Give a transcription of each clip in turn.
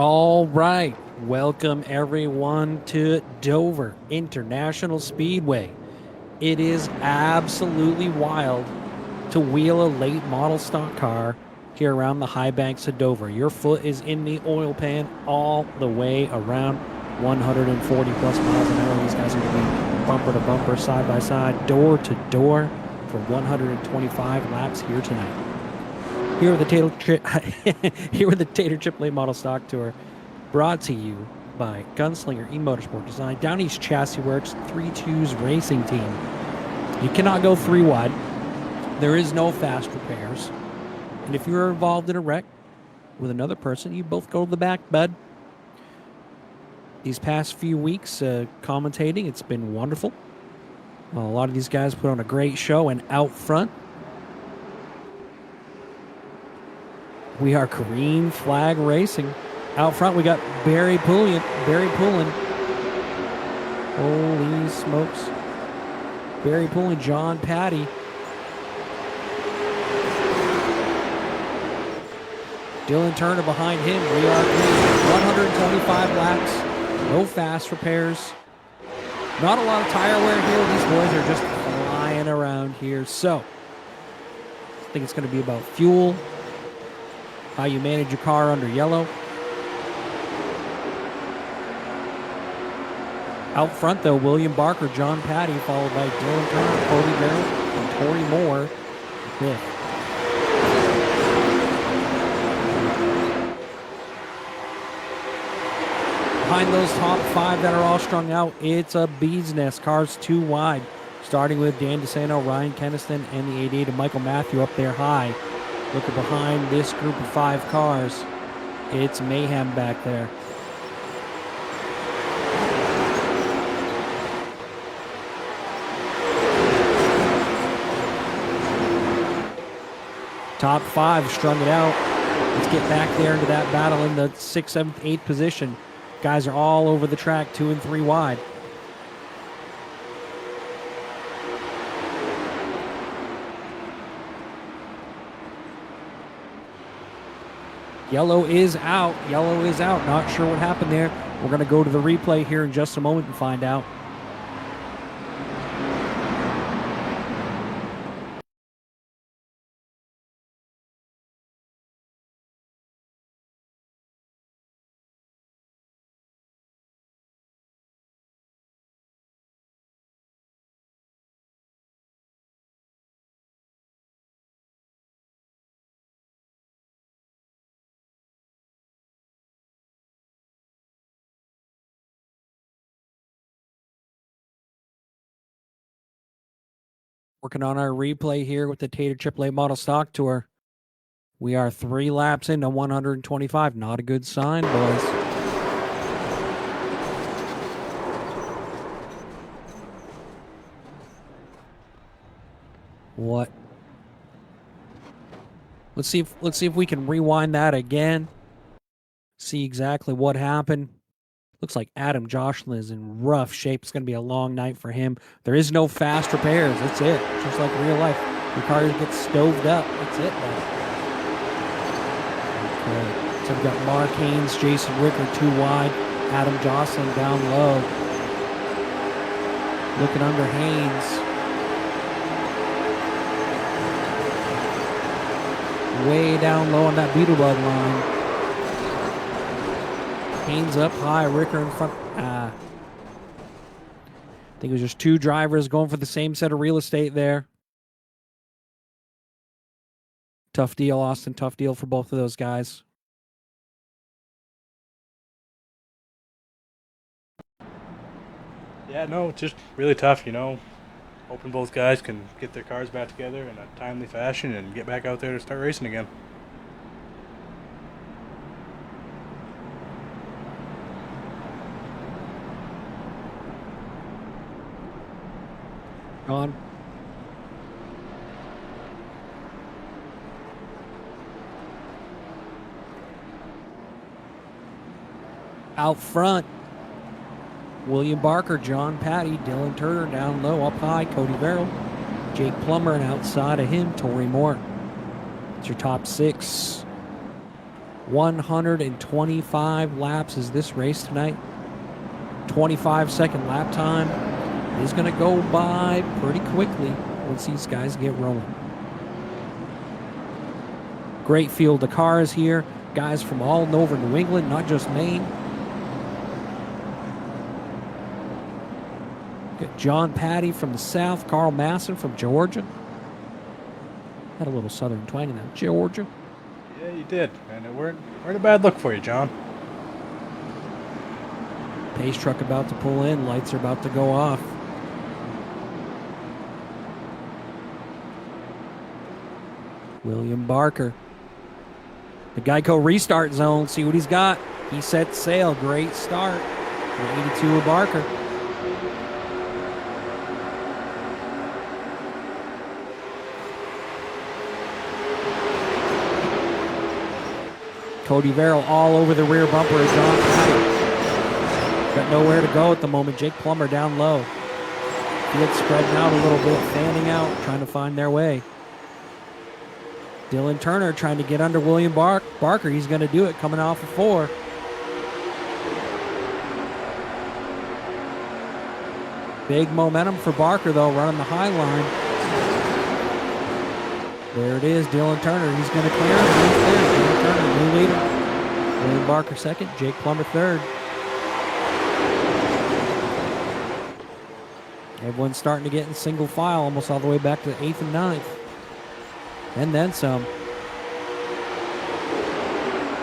All right. Welcome everyone to Dover International Speedway. It is absolutely wild to wheel a late model stock car here around the high banks of Dover. Your foot is in the oil pan all the way around 140 plus miles an hour. These guys are going to be bumper to bumper, side by side, door to door for 125 laps here tonight. Here with the here with the Tater Chip Late Model Stock Tour, brought to you by Gunslinger E-Motorsport Design, Down East Chassis Works, 3-2's Racing Team. You cannot go three wide. There is no fast repairs. And if you're involved in a wreck with another person, you both go to the back, bud. These past few weeks commentating, it's been wonderful. A lot of these guys put on a great show, and out front, we are Green Flag Racing. Out front, we got Barry Poulin. Holy smokes. Barry Poulin, John Patty. Dylan Turner behind him. We are green. 125 laps. No fast repairs. Not a lot of tire wear here. These boys are just flying around here. So, I think it's going to be about fuel, how you manage your car under yellow. Out front, though, William Barker, John Patty, followed by Dylan Turner, Cody Barrett, and Tori Moore. Fifth. Behind those top five that are all strung out, it's a bee's nest. Cars too wide. Starting with Dan DeSanto, Ryan Keniston, and the 88 of Michael Matthew up there high. Looking behind this group of five cars, it's mayhem back there. Top five strung it out. Let's get back there into that battle in the 6th, 7th, 8th position. Guys are all over the track, 2 and 3 wide. Yellow is out. Yellow is out. Not sure what happened there. We're going to go to the replay here in just a moment and find out. Working on our replay here with the Tater AAA Model Stock Tour. We are 3 laps into 125. Not a good sign, boys. What? Let's see if we can rewind that again. See exactly what happened. Looks like Adam Jocelyn is in rough shape. It's going to be a long night for him. There is no fast repairs. That's it. Just like real life. Your car gets stoved up. That's it, man. Okay. So we've got Mark Haynes, Jason Ricker 2 wide. Adam Jocelyn down low. Looking under Haynes. Way down low on that Beetlebug line. Haynes up high, Ricker in front. I think it was just 2 drivers going for the same set of real estate there. Tough deal, Austin. Tough deal for both of those guys. Yeah, no, just really tough, Hoping both guys can get their cars back together in a timely fashion and get back out there to start racing again. On. Out front, William Barker, John Patty, Dylan Turner down low, up high, Cody Verrill, Jake Plummer, and outside of him, Tori Moore. It's your top 6. 125 laps is this race tonight. 25-second lap time is going to go by pretty quickly once these guys get rolling. Great field of cars here. Guys from all over New England, not just Maine. Got John Patty from the south, Carl Masson from Georgia. Had a little southern twang in that. Georgia. Yeah, you did. And it weren't a bad look for you, John. Pace truck about to pull in. Lights are about to go off. William Barker. The Geico restart zone. See what he's got. He set sail. Great start. 82 of Barker. Cody Verrill all over the rear bumper of John Patty. Got nowhere to go at the moment. Jake Plummer down low. Field spreading out a little bit, fanning out, trying to find their way. Dylan Turner trying to get under William Barker. He's going to do it, coming off of 4. Big momentum for Barker, though, running the high line. There it is, Dylan Turner. He's going to clear him. He's clear. Dylan Turner, new leader. William Barker second, Jake Plummer third. Everyone's starting to get in single file, almost all the way back to the 8th and 9th. And then some.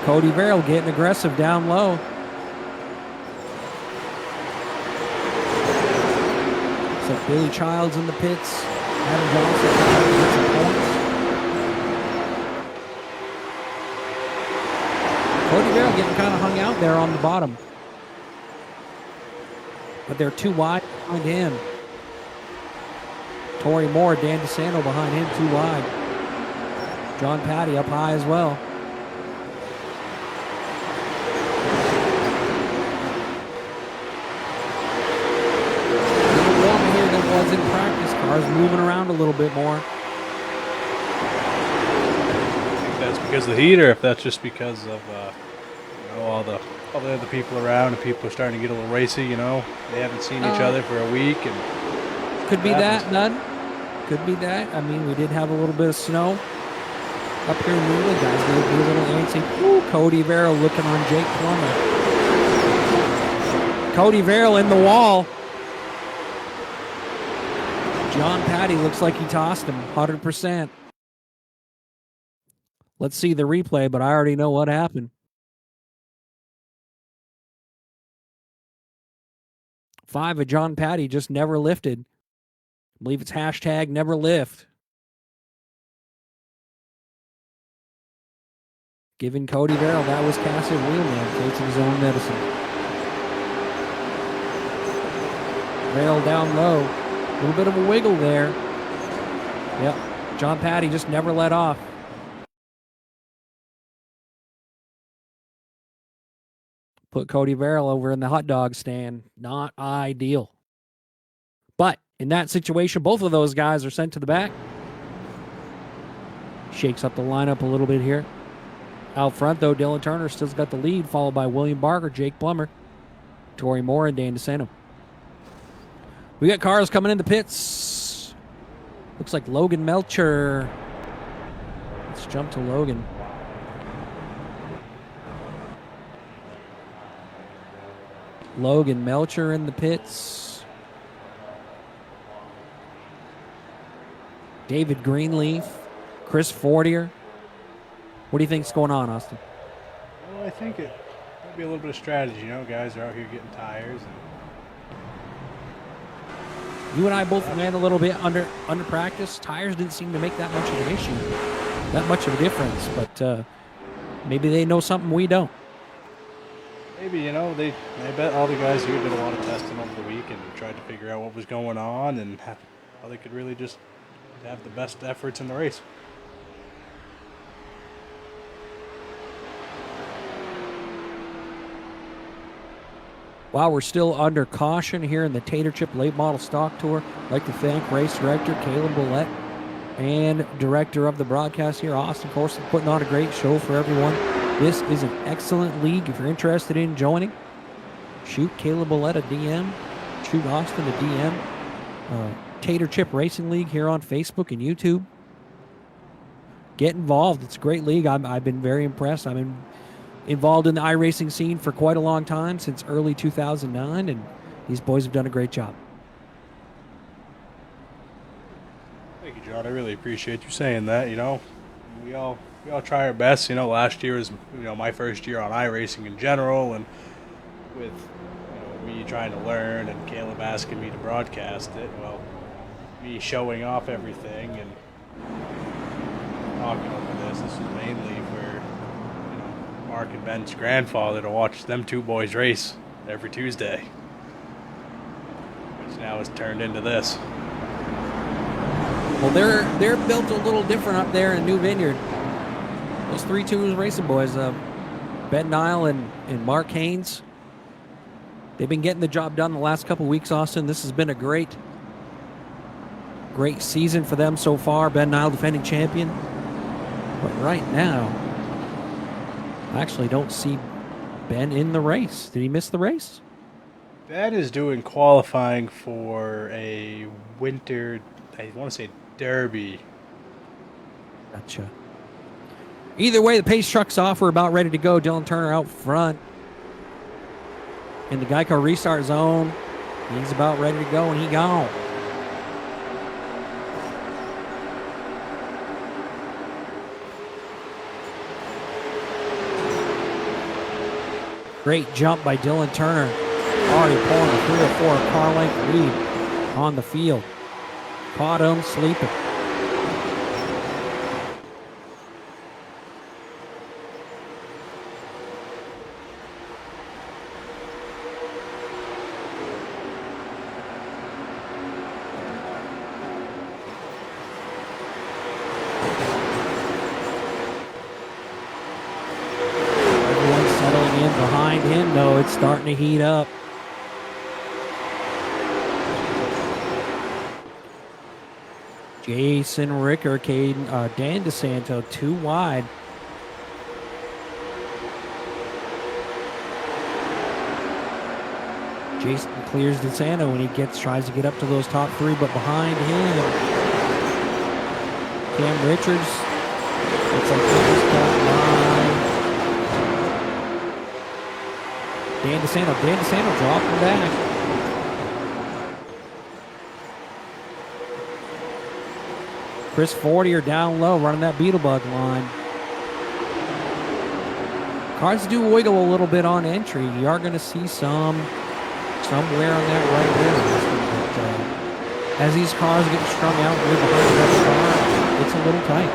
Cody Verrill getting aggressive down low. So Billy Childs in the pits. Adam Johnson trying to get some points. Cody Verrill getting kind of hung out there on the bottom. But they're too wide behind him. Torrey Moore, Dan DeSanto behind him, too wide. John Patty up high as well. A little warmer here than it was in practice. Cars moving around a little bit more. I think that's because of the heat, or if that's just because of all the other people around, and people are starting to get a little racy. They haven't seen each other for a week, and could be that, none. Could be that. I mean, we did have a little bit of snow up here in New England, guys. Maybe a little antsy. Ooh, Cody Verrill looking on Jake Plummer. Cody Verrill in the wall. John Patty looks like he tossed him 100%. Let's see the replay, but I already know what happened. 5 of John Patty just never lifted. I believe it's hashtag never lift. Giving Cody Verrill, that was Cassidy Wheelman taking his own medicine. Verrill down low. A little bit of a wiggle there. Yep. John Patty just never let off. Put Cody Verrill over in the hot dog stand. Not ideal. But in that situation, both of those guys are sent to the back. Shakes up the lineup a little bit here. Out front, though, Dylan Turner still's got the lead, followed by William Barker, Jake Plummer, Torrey Moore, and Dan DeSanto. We got cars coming in the pits. Looks like Logan Melcher. Let's jump to Logan. Logan Melcher in the pits. David Greenleaf, Chris Fortier. What do you think's going on, Austin? Well, I think it might be a little bit of strategy. Guys are out here getting tires. You and I both ran a little bit under practice. Tires didn't seem to make that much of an issue, that much of a difference. But maybe they know something we don't. Maybe, I bet all the guys here did a lot of testing over the week and tried to figure out what was going on and how they could really just have the best efforts in the race. While we're still under caution here in the Tater Chip Late Model Stock Tour, I'd like to thank race director Caleb Bollett and director of the broadcast here, Austin Corson, putting on a great show for everyone. This is an excellent league. If you're interested in joining, shoot Caleb Willett a DM, shoot Austin a DM. Tater Chip Racing League here on Facebook and YouTube. Get involved. It's a great league. I've been very impressed. I'm involved in the iRacing scene for quite a long time, since early 2009, and these boys have done a great job. Thank you, John. I really appreciate you saying that. We all try our best. Last year was my first year on iRacing in general, and with me trying to learn and Caleb asking me to broadcast it. Well, me showing off everything and talking over this. This is mainly for Mark and Ben's grandfather to watch them two boys race every Tuesday, which now has turned into this. Well, they're built a little different up there in New Vineyard. Those 3 Tunes Racing boys, Ben Nile and Mark Haynes, they've been getting the job done the last couple weeks, Austin. This has been a great season for them so far. Ben Nile defending champion. But right now, I actually don't see Ben in the race. Did he miss the race? Ben is doing qualifying for a winter, I want to say, derby. Gotcha. Either way, the pace truck's off. We're about ready to go. Dylan Turner out front in the Geico restart zone. He's about ready to go, and he gone. Great jump by Dylan Turner. Already pulling a 3 or 4 car length lead on the field. Caught him sleeping. Everyone's settling in behind him, though. It's starting to heat up. Jason Ricker, Dan DeSanto, 2 wide. Jason clears DeSanto when he tries to get up to those top 3, but behind him, Cam Richards. Looks like he just got by Dan DeSanto. Dan DeSanto dropping back. Chris Fortier down low, running that Beetlebug line. Cars do wiggle a little bit on entry. You are going to see somewhere on that right rear. But as these cars get strung out rear behind the next car, it's a little tight.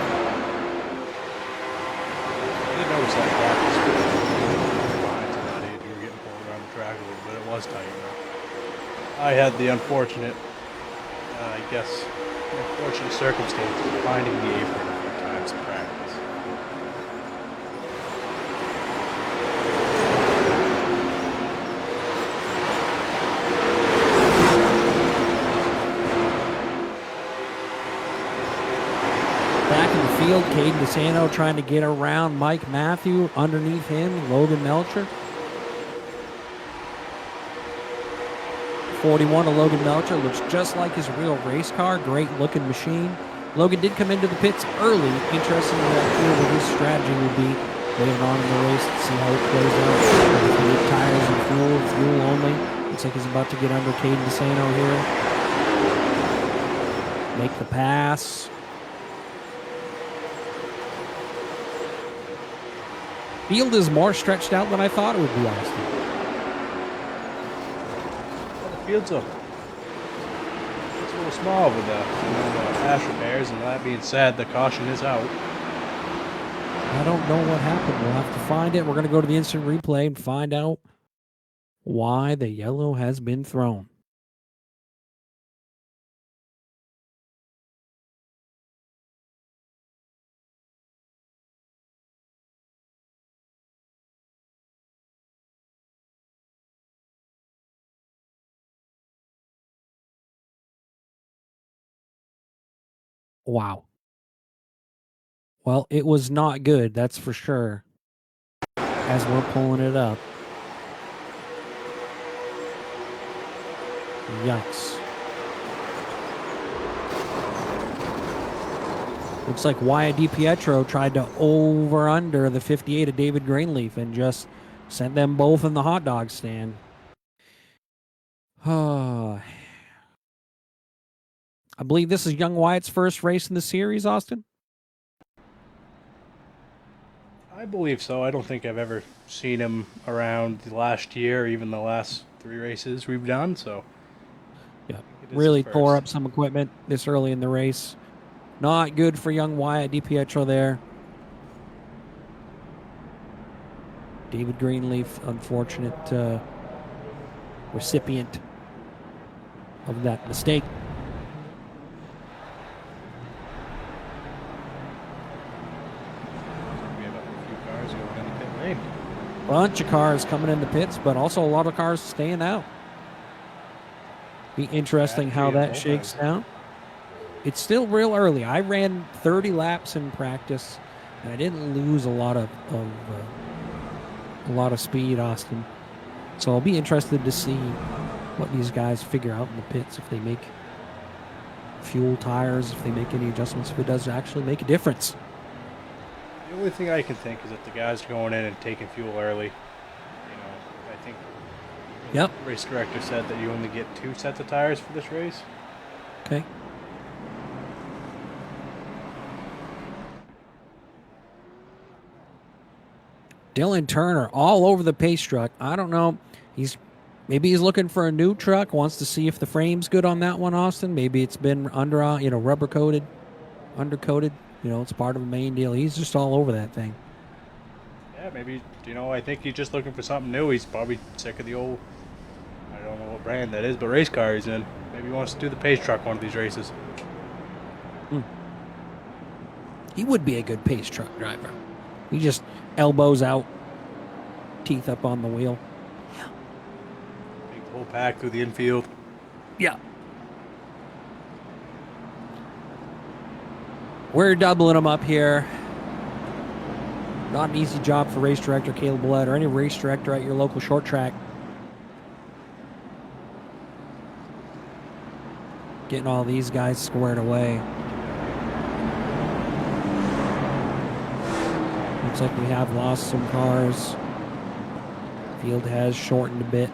I didn't notice that practice behind tonight. You were getting pulled around the track a little bit. It was tight. I had the unfortunate, unfortunate circumstances of finding the apron a few times in practice. Back in the field, Caden DeSanto trying to get around Mike Matthew. Underneath him, Logan Melcher. 41 of Logan Melcher looks just like his real race car. Great looking machine. Logan did come into the pits early. Interesting to hear what his strategy would be later on in the race to see how it plays out. If he need tires and fuel only. Looks like he's about to get under Caden DeSanto here. Make the pass. Field is more stretched out than I thought it would be, Austin. Field's a little small with the dash repairs, and that being said, the caution is out. I don't know what happened. We'll have to find it. We're going to go to the instant replay and find out why the yellow has been thrown. Wow. Well, it was not good, that's for sure. as we're pulling it up. Yikes. Looks like Wyatt DiPietro tried to over-under the 58 of David Greenleaf and just sent them both in the hot dog stand. I believe this is young Wyatt's first race in the series, Austin? I believe so. I don't think I've ever seen him around the last year, or even the last 3 races we've done. So, yeah, it is really his tore first. up some equipment this early in the race. Not good for young Wyatt DiPietro there. David Greenleaf, unfortunate recipient of that mistake. We have a few cars going in the pit lane. Bunch of cars coming in the pits, but also a lot of cars staying out. Be interesting how that shakes down. It's still real early. I ran 30 laps in practice, and I didn't lose a lot of speed, Austin. So I'll be interested to see what these guys figure out in the pits, if they make fuel, tires, if they make any adjustments, if it does actually make a difference. The only thing I can think is that the guys going in and taking fuel early. I think Yep. the race director said that you only get 2 sets of tires for this race. Okay. Dylan Turner all over the pace truck. I don't know. Maybe he's looking for a new truck, wants to see if the frame's good on that one, Austin. Maybe it's been rubber coated, undercoated. It's part of a main deal. He's just all over that thing. Yeah, maybe, I think he's just looking for something new. He's probably sick of the old, I don't know what brand that is, but race car he's in. Maybe he wants to do the pace truck one of these races. He would be a good pace truck driver. He just elbows out, teeth up on the wheel. Take the whole pack through the infield. Yeah. We're doubling them up here. Not an easy job for race director Caleb Blood or any race director at your local short track. Getting all these guys squared away. Looks like we have lost some cars. Field has shortened a bit.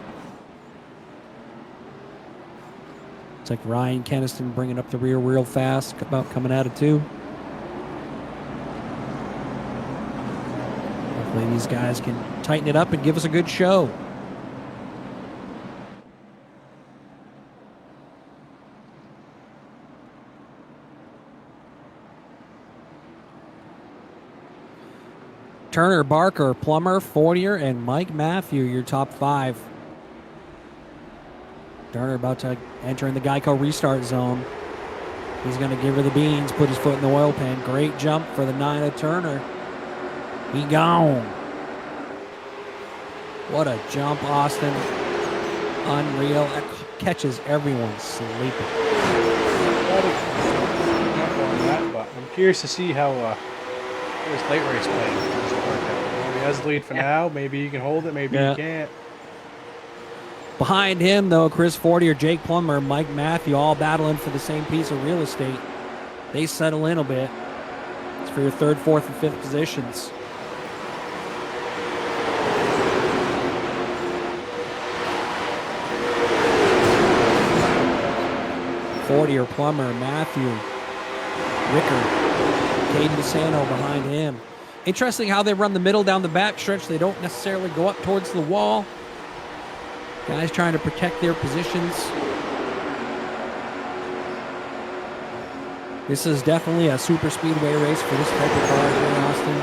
Looks like Ryan Keniston bringing up the rear real fast, about coming out of 2. Hopefully these guys can tighten it up and give us a good show. Turner, Barker, Plummer, Fortier, and Mike Matthew, your top 5. Turner about to enter in the Geico restart zone. He's going to give her the beans, put his foot in the oil pan. Great jump for the 9 of Turner. He gone. What a jump, Austin. Unreal. That catches everyone sleeping. I'm curious to see how this late race plan is going to work out. He has the lead for now. Maybe he can hold it. Maybe he can't. Behind him, though, Chris Fortier, Jake Plummer, Mike Matthew, all battling for the same piece of real estate. They settle in a bit. It's for your 3rd, 4th, and 5th positions. Fortier, Plummer, Matthew, Ricker, Caden DeSanto behind him. Interesting how they run the middle down the back stretch. They don't necessarily go up towards the wall. Guys trying to protect their positions. This is definitely a super speedway race for this type of car here in Austin.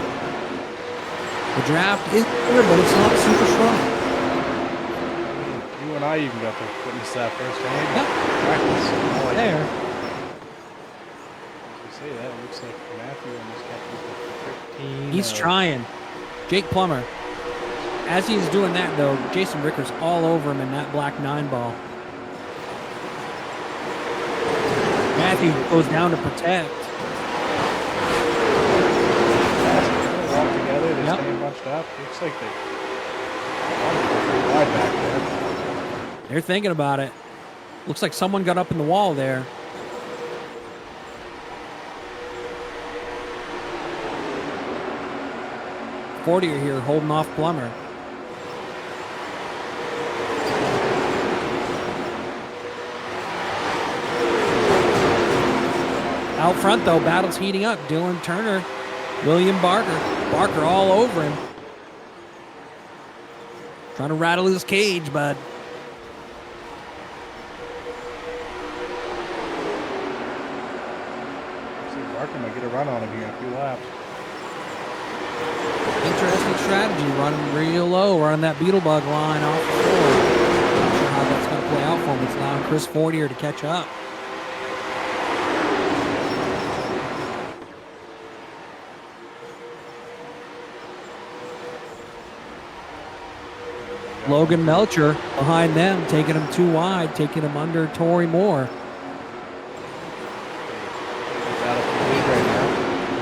The draft is good, but it's not super strong. You and I even got to witness that firsthand. Yep. Practice. There. As we say that, it looks like Matthew almost got to 13. He's trying. Jake Plummer. As he's doing that, though, Jason Ricker's all over him in that black 9 ball. Matthew goes down to protect. All together, they're staying bunched up. up. Looks like they wide back there. They're thinking about it. Looks like someone got up in the wall there. Fortier here holding off Plummer. Out front, though, battle's heating up. Dylan Turner, William Barker. Barker all over him. Trying to rattle his cage, bud. Barker might get a run on him here in a few laps. Interesting strategy, running real low, running that Beetlebug line off the floor. Not sure how that's going to play out for him. It's allowing Chris Fortier to catch up. Logan Melcher behind them, taking him too wide, taking him under Tory Moore.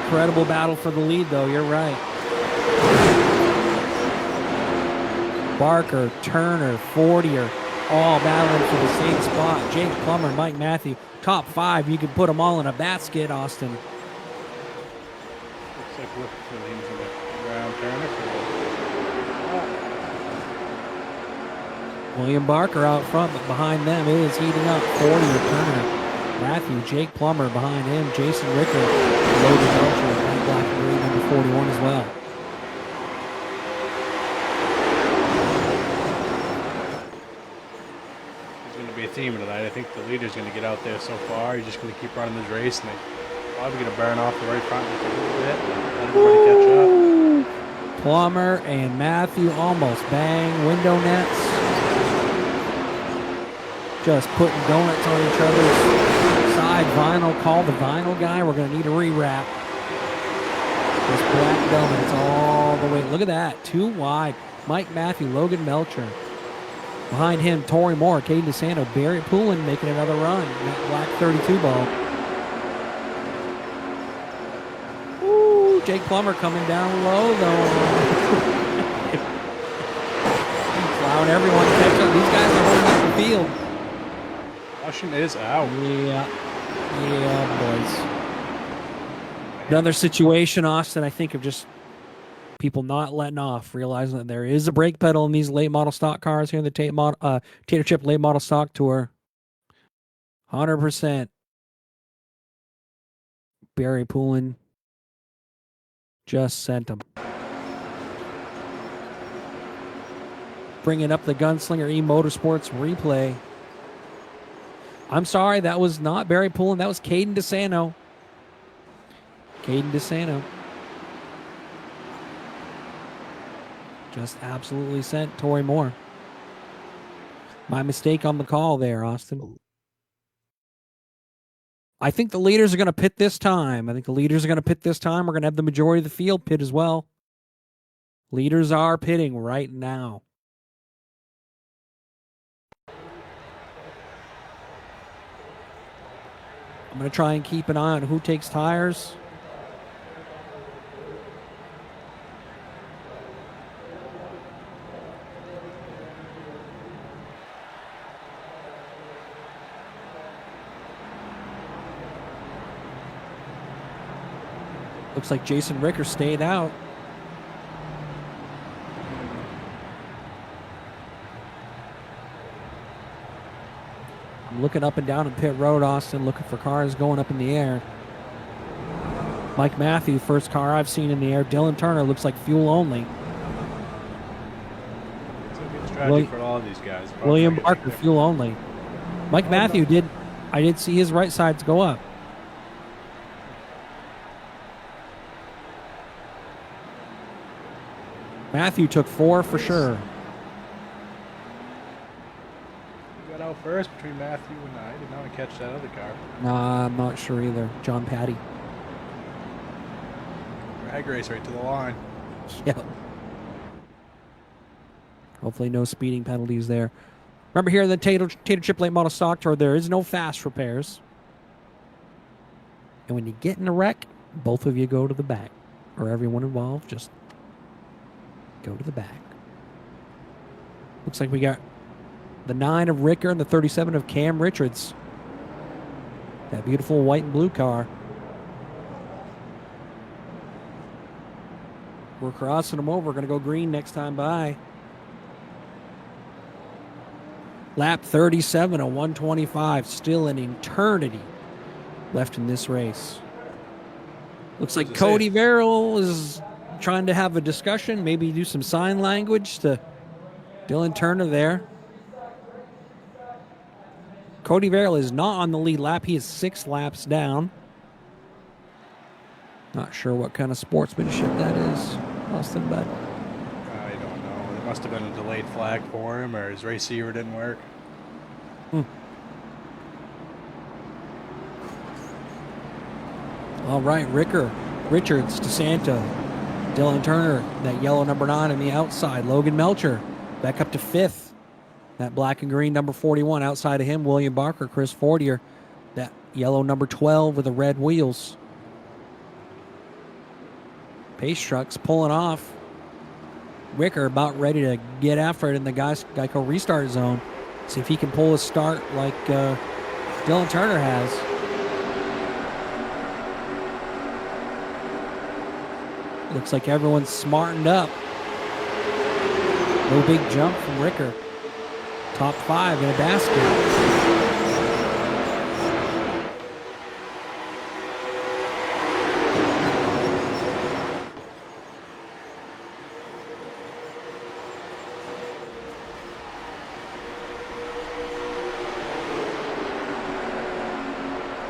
Incredible battle for the lead, though. You're right. Barker, Turner, Fortier, all battling for the same spot. Jake Plummer, Mike Matthew, top 5. You can put them all in a basket, Austin. Looks like we're in the ground, Turner. William Barker out front, but behind them it is heating up. Fortier, Turner, Matthew, Jake Plummer behind him, Jason Ricker, Logan Belcher, and black and green number 41 as well. There's going to be a theme tonight. I think the leader's going to get out there so far. He's just going to keep running this race, and they're probably going to burn off the right front just a little bit and let everybody catch up. Plummer and Matthew almost bang window nets. Just putting donuts on each other's side. Vinyl, call the vinyl guy. We're going to need a rewrap. Just black donuts all the way. Look at that. Too wide. Mike Matthew, Logan Melcher. Behind him, Tory Moore, Caden DeSanto, Barry Poulin making another run. That black 32 ball. Ooh, Jake Plummer coming down low, though. Allowing everyone to catch up. These guys are holding up the field. Caution is out. Yeah, boys. Another situation, Austin, I think, of just people not letting off, realizing that there is a brake pedal in these late model stock cars here in the Tater Chip Late Model Stock Tour. 100%. Barry Poulin just sent them. Bringing up the Gunslinger E-Motorsports replay. I'm sorry, that was not Barry Poulin. That was Caden DeSanto. Caden DeSanto. Just absolutely sent Tory Moore. My mistake on the call there, Austin. I think the leaders are going to pit this time. We're going to have the majority of the field pit as well. Leaders are pitting right now. I'm going to try and keep an eye on who takes tires. Looks like Jason Ricker stayed out. I'm looking up and down in pit road, Austin, looking for cars going up in the air. Mike Matthew, first car I've seen in the air. Dylan Turner looks like fuel only. It's a good strategy for all of these guys. William Barker, fuel only. Mike Matthew I did see his right sides go up. Matthew took 4 for sure. Got out first between Matthew and I. Did not catch that other car. Nah, I'm not sure either. John Patty. Drag race right to the line. Yep. Hopefully no speeding penalties there. Remember here in the Tater Chip Late Model Stock Tour, there is no fast repairs. And when you get in a wreck, both of you go to the back. Or everyone involved, just Go to the back. Looks like we got the 9 of Ricker and the 37 of Cam Richards. That beautiful white and blue car. We're crossing them over. We're going to go green next time by. Lap 37, a 125. Still an eternity left in this race. Looks like Cody Verrill is trying to have a discussion, maybe do some sign language to Dylan Turner there. Cody Verrill is not on the lead lap. He is 6 laps down. Not sure what kind of sportsmanship that is, Austin, but I don't know. It must have been a delayed flag for him, or his receiver didn't work. All right, Richards, DeSanto, Dylan Turner, that yellow number 9 on the outside. Logan Melcher back up to 5th. That black and green number 41 outside of him. William Barker, Chris Fortier, that yellow number 12 with the red wheels. Pace trucks pulling off. Ricker about ready to get after it in the Geico restart zone. See if he can pull a start like Dylan Turner has. Looks like everyone's smartened up. No big jump from Ricker. Top 5 in a basket.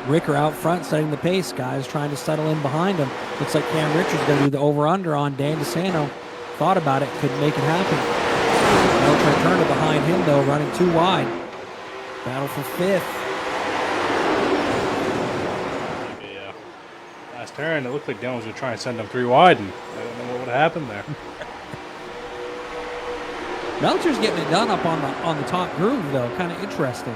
Ricker out front setting the pace. Guys trying to settle in behind him. Looks like Cam Richards going to do the over-under on Dan DeSanto. Thought about it, couldn't make it happen. Melcher Turner behind him, though, running too wide. Battle for 5th. Yeah. Last turn, it looked like Dylan was going to try and send him 3 wide, and I don't know what would have happened there. Melcher's getting it done up on the top groove, though. Kind of interesting.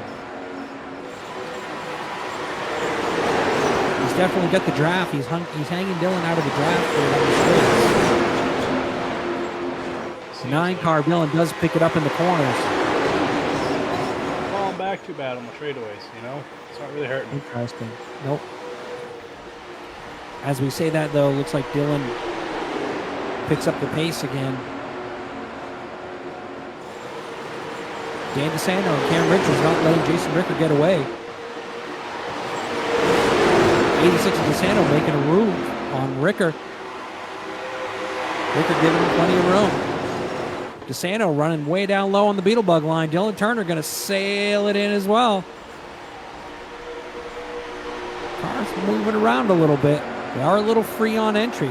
He's definitely got the draft. He's hanging Dylan out of the draft for the 9 car. Dylan does pick it up in the corners. Falling back too bad on the straightaways, you know? It's not really hurting. Interesting. Nope. As we say that, though, looks like Dylan picks up the pace again. Dan DeSanto and Cam Richards not letting Jason Ricker get away. 86 of DeSanto making a room on Ricker. Ricker giving him plenty of room. DeSanto running way down low on the Beetlebug line. Dylan Turner going to sail it in as well. Cars moving around a little bit. They are a little free on entry.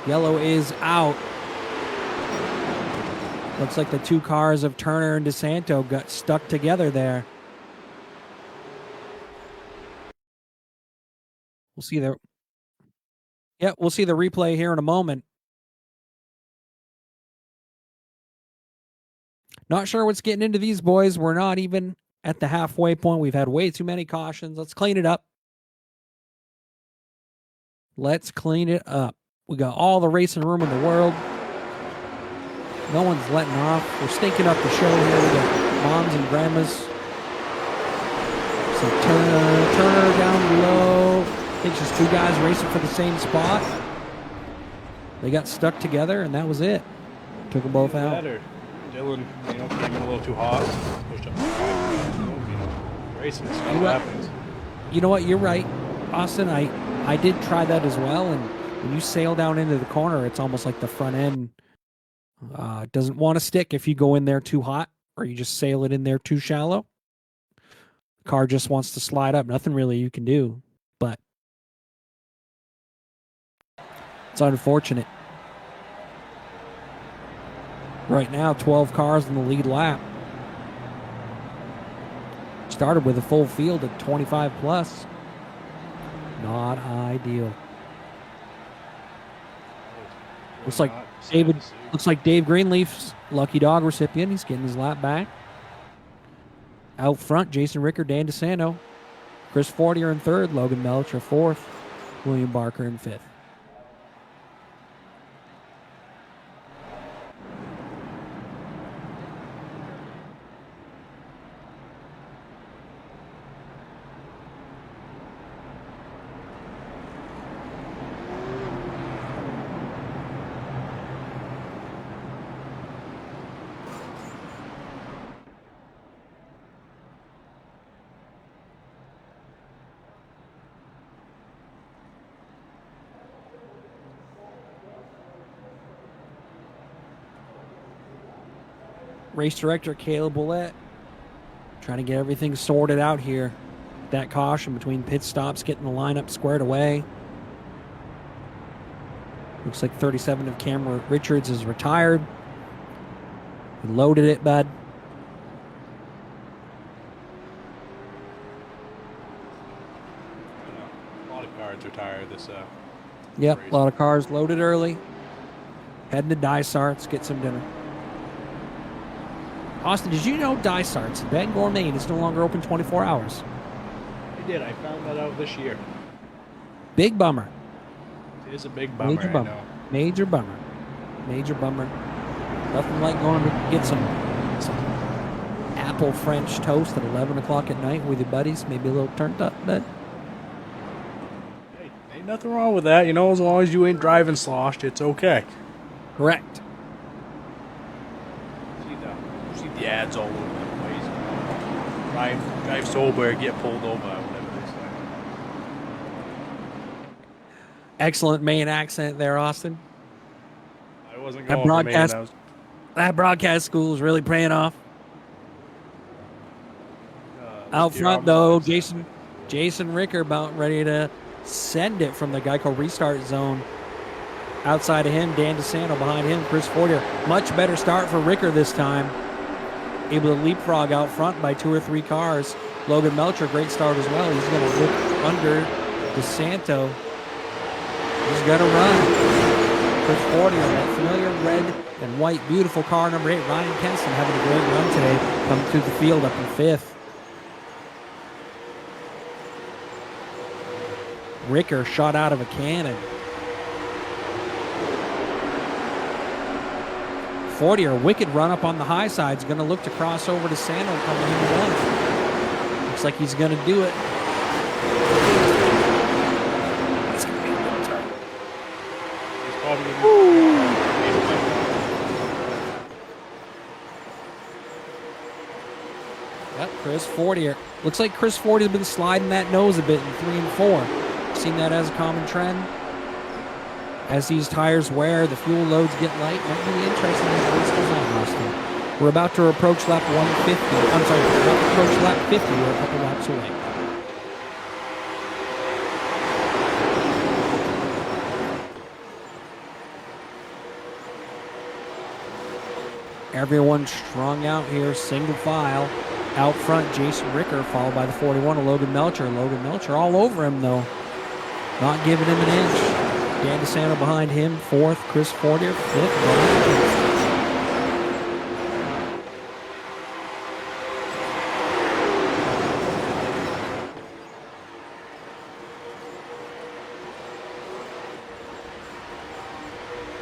Yellow is out. Looks like the 2 cars of Turner and DeSanto got stuck together there. We'll see the replay here in a moment. Not sure what's getting into these boys. We're not even at the halfway point. We've had way too many cautions. Let's clean it up. Let's clean it up. We got all the racing room in the world. No one's letting off. We're stinking up the show here. We got moms and grandmas. So Turner down below. I think just 2 guys racing for the same spot. They got stuck together, and that was it. Took them both out. Dylan, came in a little too hot. Pushed up. Racing stuff happens. You know what? You're right, Austin. I did try that as well, and when you sail down into the corner, it's almost like the front end doesn't want to stick if you go in there too hot or you just sail it in there too shallow. The car just wants to slide up. Nothing really you can do, but it's unfortunate. Right now, 12 cars in the lead lap. Started with a full field at 25 plus. Not ideal. Looks like Dave Greenleaf's lucky dog recipient. He's getting his lap back. Out front, Jason Ricker, Dan DeSanto. Chris Fortier in third, Logan Melcher fourth, William Barker in fifth. Race director Caleb Willett trying to get everything sorted out here. That caution between pit stops, getting the lineup squared away. Looks like 37 of Cameron Richards is retired. He loaded it, bud. A lot of cars retired this. Yep, race. a lot of cars loaded early. Heading to Dysart's, get some dinner. Austin, did you know Dysart's, Ben Gourmet, is no longer open 24 hours? I did. I found that out this year. Big bummer. It is a big bummer. Major bummer. I know. Major bummer. Major bummer. Nothing like going to get some apple French toast at 11 o'clock at night with your buddies. Maybe a little turned up, but Hey, ain't nothing wrong with that. You know, as long as you ain't driving sloshed, it's okay. correct. See the ads all over the place. Drive sober, get pulled over, whatever they say. Excellent Maine accent there, Austin. I wasn't That going for me. broadcast, that broadcast school is really paying off. Out front, though, Jason Ricker about ready to send it from the Geico restart zone. Outside of him, Dan DeSanto behind him, Chris Fortier. Much better start for Ricker this time. Able to leapfrog out front by 2 or 3 cars. Logan Melcher, great start as well. He's going to look under DeSanto. He's going to run. Chris Fortier, that familiar red and white, beautiful car number 8. Ryan Kenston having a great run today, coming through the field up in 5th. Ricker shot out of a cannon. Fortier, wicked run up on the high side. Is going to look to cross over to Sando coming in one. Looks like he's going to do it. It's going to be a good turn. Yep, Chris Fortier. Looks like Chris Fortier's been sliding that nose a bit in 3 and 4. Seen that as a common trend. As these tires wear, the fuel loads get light. Might be interesting as the race goes on, Austin. We're about to approach lap 150. I'm sorry, we're about to approach lap 50. We're a couple laps away. Everyone strung out here, single file. Out front, Jason Ricker, followed by the 41 of Logan Melcher. Logan Melcher all over him, though. Not giving him an inch. Dan DeSanto behind him, 4th. Chris Fortier, 5th.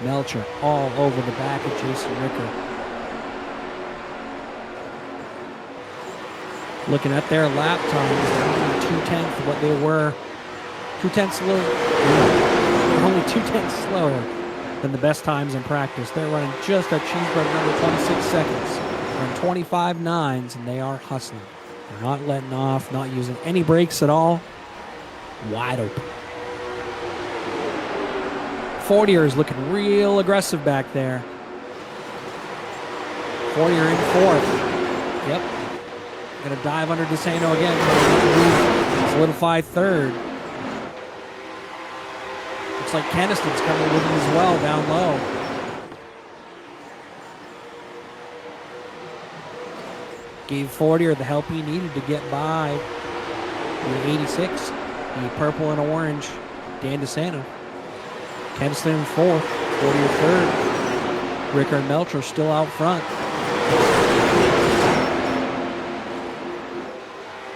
Melcher all over the back of Jason Ricker. Looking at their lap times, they're only 2/10 of what they were. 2/10 slower. They're only 2/10 slower than the best times in practice. They're running just a cheeseburger under 26 seconds. They're in 25 nines, and they are hustling. They're not letting off, not using any brakes at all. Wide open. Fortier is looking real aggressive back there. Fortier in 4th. Yep. Going to dive under DeSanto again. Solidify 3rd. Looks like Keniston's coming with him as well, down low. Gave Fortier the help he needed to get by the 86, the purple and orange, Dan DeSanto. Keniston in 4th, Fortier 3rd. Ricker and Melcher still out front.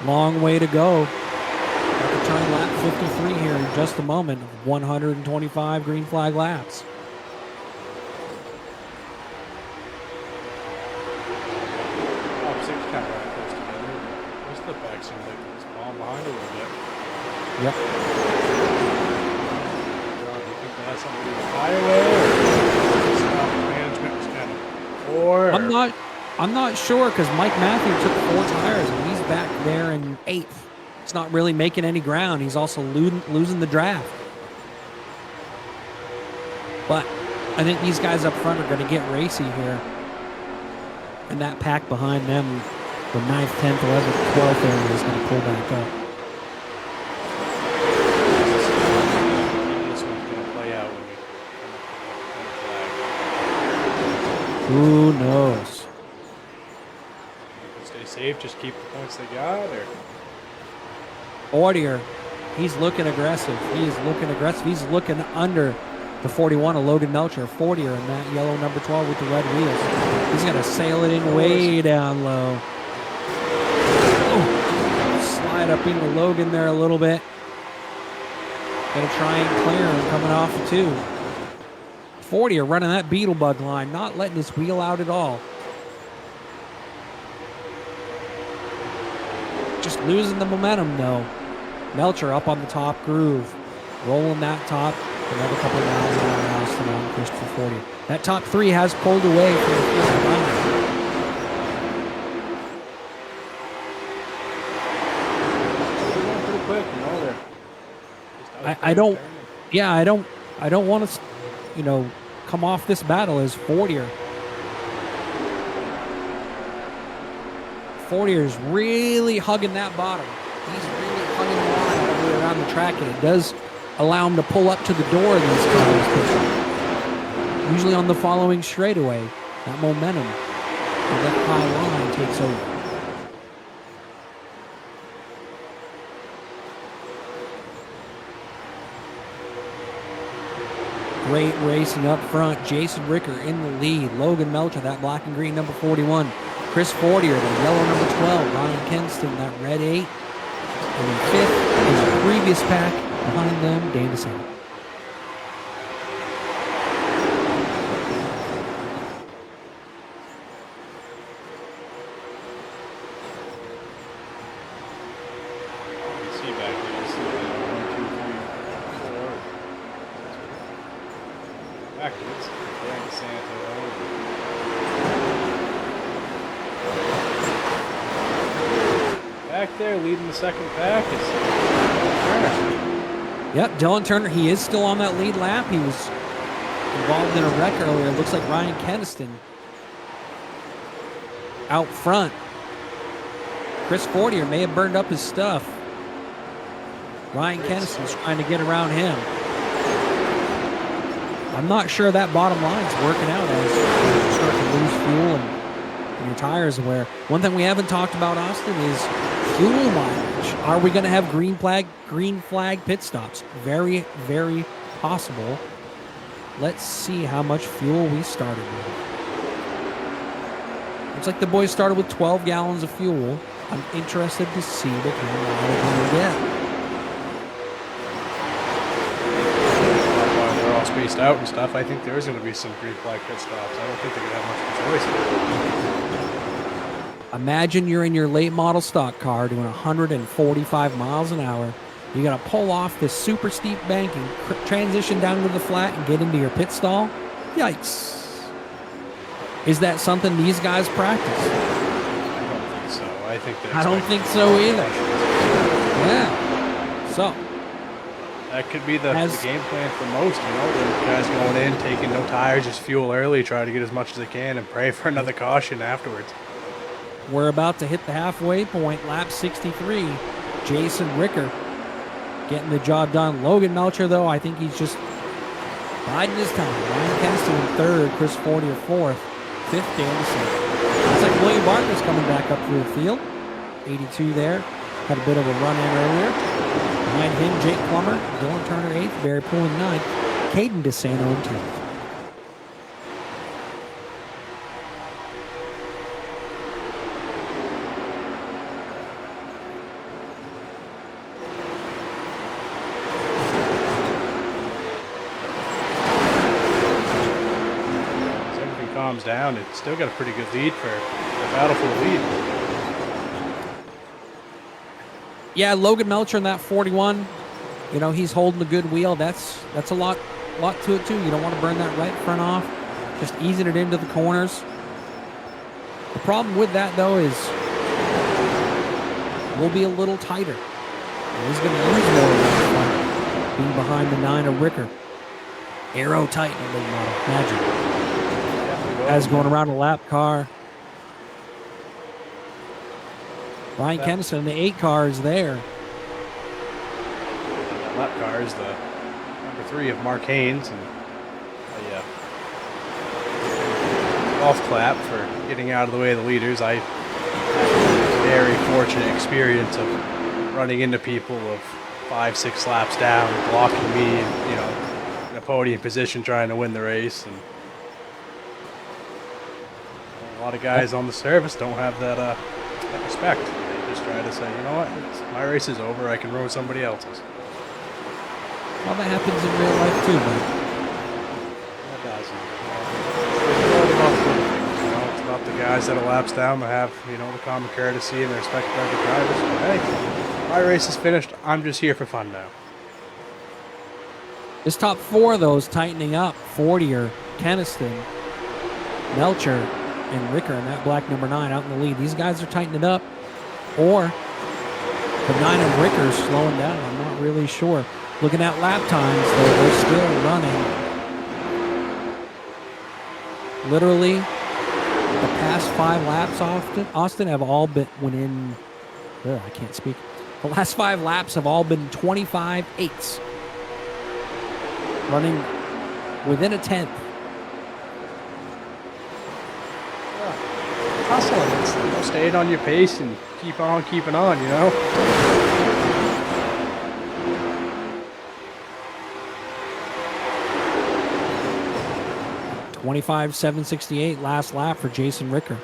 Long way to go. Got to turn lap 53 here in just a moment. 125 green flag laps. Top six kind of right close together. This flip back seems like it's falling behind a little bit. Yep. John, do you think that has something to do with highway or stop management was kind of poor? I'm not sure because Mike Matthew took 4 tires and he's back there in 8th. He's not really making any ground. He's also losing the draft. But I think these guys up front are going to get racy here. And that pack behind them, the 9th, 10th, 11th, 12th area is going to pull back up. This one's going to play out when we come up to the flag. Who knows? Stay safe, just keep the points they got, or Fortier, he's looking aggressive. He's looking under the 41 of Logan Melcher. Fortier in that yellow number 12 with the red wheels. He's going to sail it in way down low. Oh, slide up into Logan there a little bit. Going to try and clear him coming off the 2. Fortier running that Beetlebug line, not letting his wheel out at all. Just losing the momentum, though. Melcher up on the top groove. Rolling that top. Another couple of miles an hour now still on Christopher Fortier. That top 3 has pulled away from the field behind. they're going pretty quick, you know. They're just I don't want to, come off this battle as Fortier. Fortier's really hugging that bottom. He's really hugging the line all the way around the track, and it does allow him to pull up to the door of these cars. Usually on the following straightaway, that momentum of that high line takes over. Great racing up front. Jason Ricker in the lead. Logan Melcher, that black and green number 41. Chris Fortier, the yellow number 12. Ryan Kenston, that red 8. And in 5th is the previous pack. Behind them, Dan DeSanto. see back there. You see 1, 2, 3, 4. Backwards. Dan DeSanto. Back there, leading the second pack is Turner. Yep, Dylan Turner, he is still on that lead lap. He was involved in a wreck earlier. It looks like Ryan Keniston out front. Chris Fortier may have burned up his stuff. Ryan Keniston's trying to get around him. I'm not sure that bottom line's working out as you start to lose fuel and your tires wear. One thing we haven't talked about, Austin, is fuel mileage. Are we going to have green flag pit stops? Very, very possible. Let's see how much fuel we started with. Looks like the boys started with 12 gallons of fuel. I'm interested to see what kind of mileage we get. While they're all spaced out and stuff, I think there is going to be some green flag pit stops. I don't think they're going to have much of a choice. Imagine you're in your late model stock car doing 145 miles an hour. You got to pull off this super steep bank and transition down to the flat and get into your pit stall. Yikes. Is that something these guys practice? I don't think so. I don't think so either. Yeah. So. That could be the game plan for most, The guys going in, taking no tires, just fuel early, try to get as much as they can, and pray for another caution afterwards. We're about to hit the halfway point, lap 63. Jason Ricker getting the job done. Logan Melcher, though, I think he's just biding his time. Ryan Kenston in 3rd, Chris Fortier 4th, 5th, Dan DeSanto. Looks like William Bartlett's coming back up through the field. 82 there. Had a bit of a run in earlier. Behind him, Jake Plummer, Dylan Turner 8th, Barry Poole in 9th, Caden DeSanto in 10th. calms down, it's still got a pretty good lead for the battle for the lead. Yeah, Logan Melcher in that 41. You know, he's holding a good wheel. That's a lot to it too. You don't want to burn that right front off. Just easing it into the corners. The problem with that though is we'll be a little tighter. And he's going to use more of that front, being behind the 9 of Ricker. Aero tight in the late model. Magic. As going around a lap car. Ryan Kennison, the 8 car is there. That lap car is the number 3 of Mark Haynes, and golf clap for getting out of the way of the leaders. I had a very fortunate experience of running into people of 5-6 laps down, blocking me, you know, in a podium position trying to win the race. And a lot of guys on the service don't have that respect. They just try to say, you know what, my race is over, I can ruin somebody else's. Well, that happens in real life too, man. That doesn't. It's about the guys that are laps down that have, you know, the common courtesy and the respect for other drivers. But hey, my race is finished. I'm just here for fun now. This top 4 of those tightening up. Fortier, Keniston, Melcher, and Ricker in that black number 9 out in the lead. These guys are tightening up. Or the 9 of Ricker's slowing down. I'm not really sure. Looking at lap times, though, they're still running. Literally, the past 5 laps, Austin have all been within. I can't speak. The last 5 laps have all been 25/8, running within a tenth. Hustling. It's, you know, staying on your pace and keep on keeping on, you know. 25.768 last lap for Jason Ricker.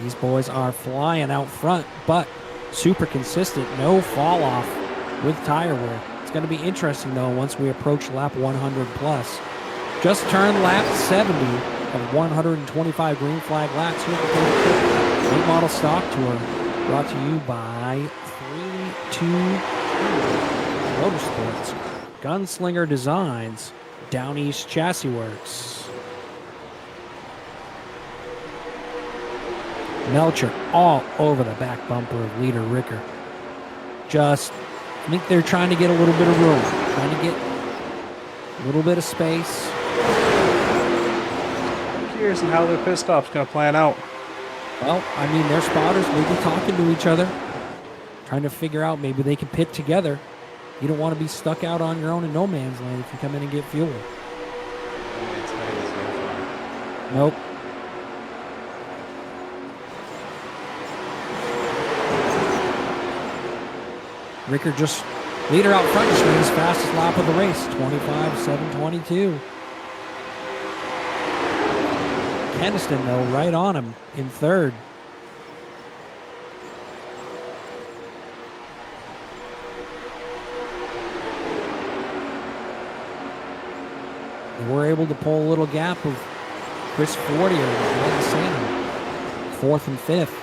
These boys are flying out front, but super consistent. No fall off with tire wear. It's going to be interesting, though, once we approach lap 100 plus. Just turned lap 70 of 125 green flag laps here at the Tater Late Model Stock Tour, brought to you by 322 Motorsports, Gunslinger Designs, Down East Chassis Works. Melcher all over the back bumper of leader Ricker. I think they're trying to get a little bit of room, trying to get a little bit of space. I'm curious on how their pit stop's going to plan out. Well, I mean, their spotters may be talking to each other, trying to figure out maybe they can pit together. You don't want to be stuck out on your own in no man's land if you come in and get fuel. Nope. Ricker just leader out front, just ran his fastest lap of the race, 25.722. Keniston, though, right on him in third. We're able to pull a little gap of Chris Fortier and Santa, 4th and 5th.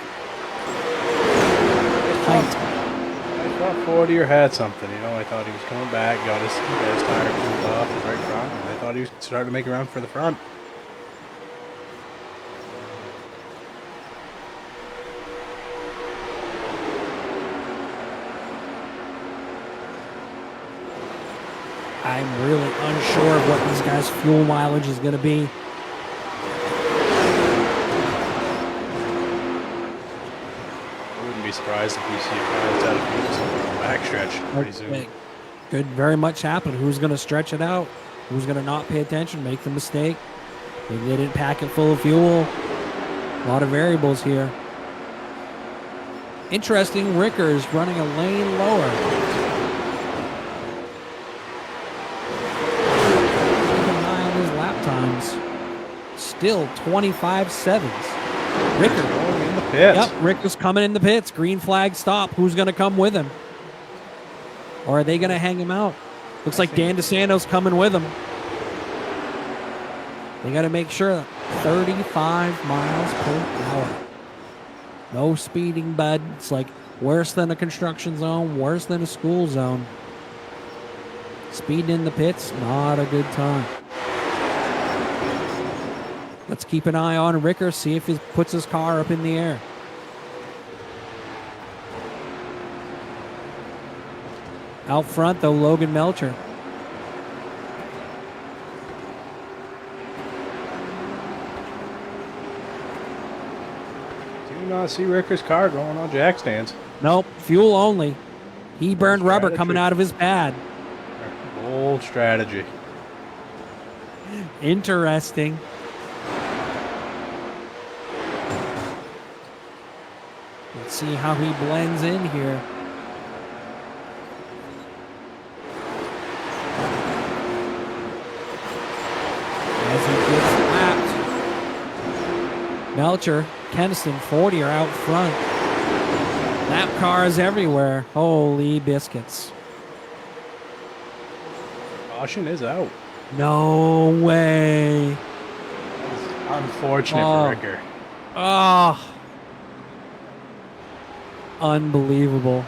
I thought Fortier had something, you know. I thought he was coming back, got his tire cooled off, his right front, and I thought he was starting to make a run for the front. I'm really unsure of what these guys' fuel mileage is going to be. I wouldn't be surprised if we see a pilot out of fuel somewhere on the backstretch pretty soon. Could very much happen. Who's going to stretch it out? Who's going to not pay attention, make the mistake? Maybe they didn't pack it full of fuel. A lot of variables here. Interesting, Ricker is running a lane lower. Keep an eye on his lap times. Still 25.7s. Ricker going in the pits. Yep, Ricker's coming in the pits. Green flag stop. Who's going to come with him? Or are they going to hang him out? Looks like Dan DeSanto's coming with him. They got to make sure 35 miles per hour. No speeding, bud. It's like worse than a construction zone, worse than a school zone. Speeding in the pits, not a good time. Let's keep an eye on Ricker, see if he puts his car up in the air. Out front, though, Logan Melcher. Do not see Ricker's car going on jack stands. Nope, fuel only. He burned rubber coming out of his pad. Bold strategy. Interesting. Let's see how he blends in here. As he gets lapped. Melcher, Keniston, 40 are out front. Lap cars everywhere. Holy biscuits. Caution is out. No way. Unfortunate for Ricker. Oh. Unbelievable.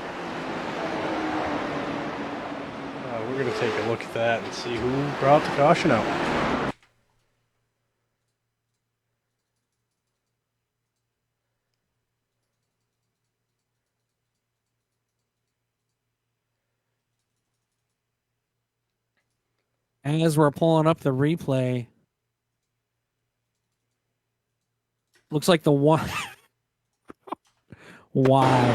We're going to take a look at that and see who brought the caution out. As we're pulling up the replay, looks like the one. Why?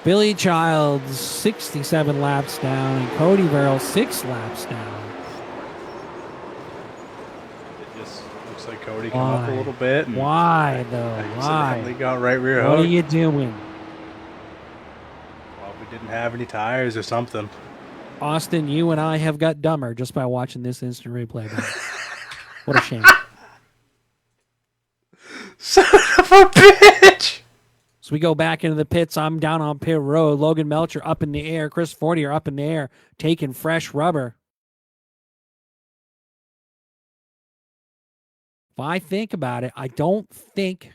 Billy Childs, 67 laps down, and Cody Verrill, 6 laps down. It just looks like Cody came up a little bit. And Why, though? Why? They got right rear hook. What are you doing? Well, we didn't have any tires or something. Austin, you and I have got dumber just by watching this instant replay. What a shame. Son of a bitch! So we go back into the pits. I'm down on pit road. Logan Melcher up in the air. Chris Fortier up in the air, taking fresh rubber. If I think about it, I don't think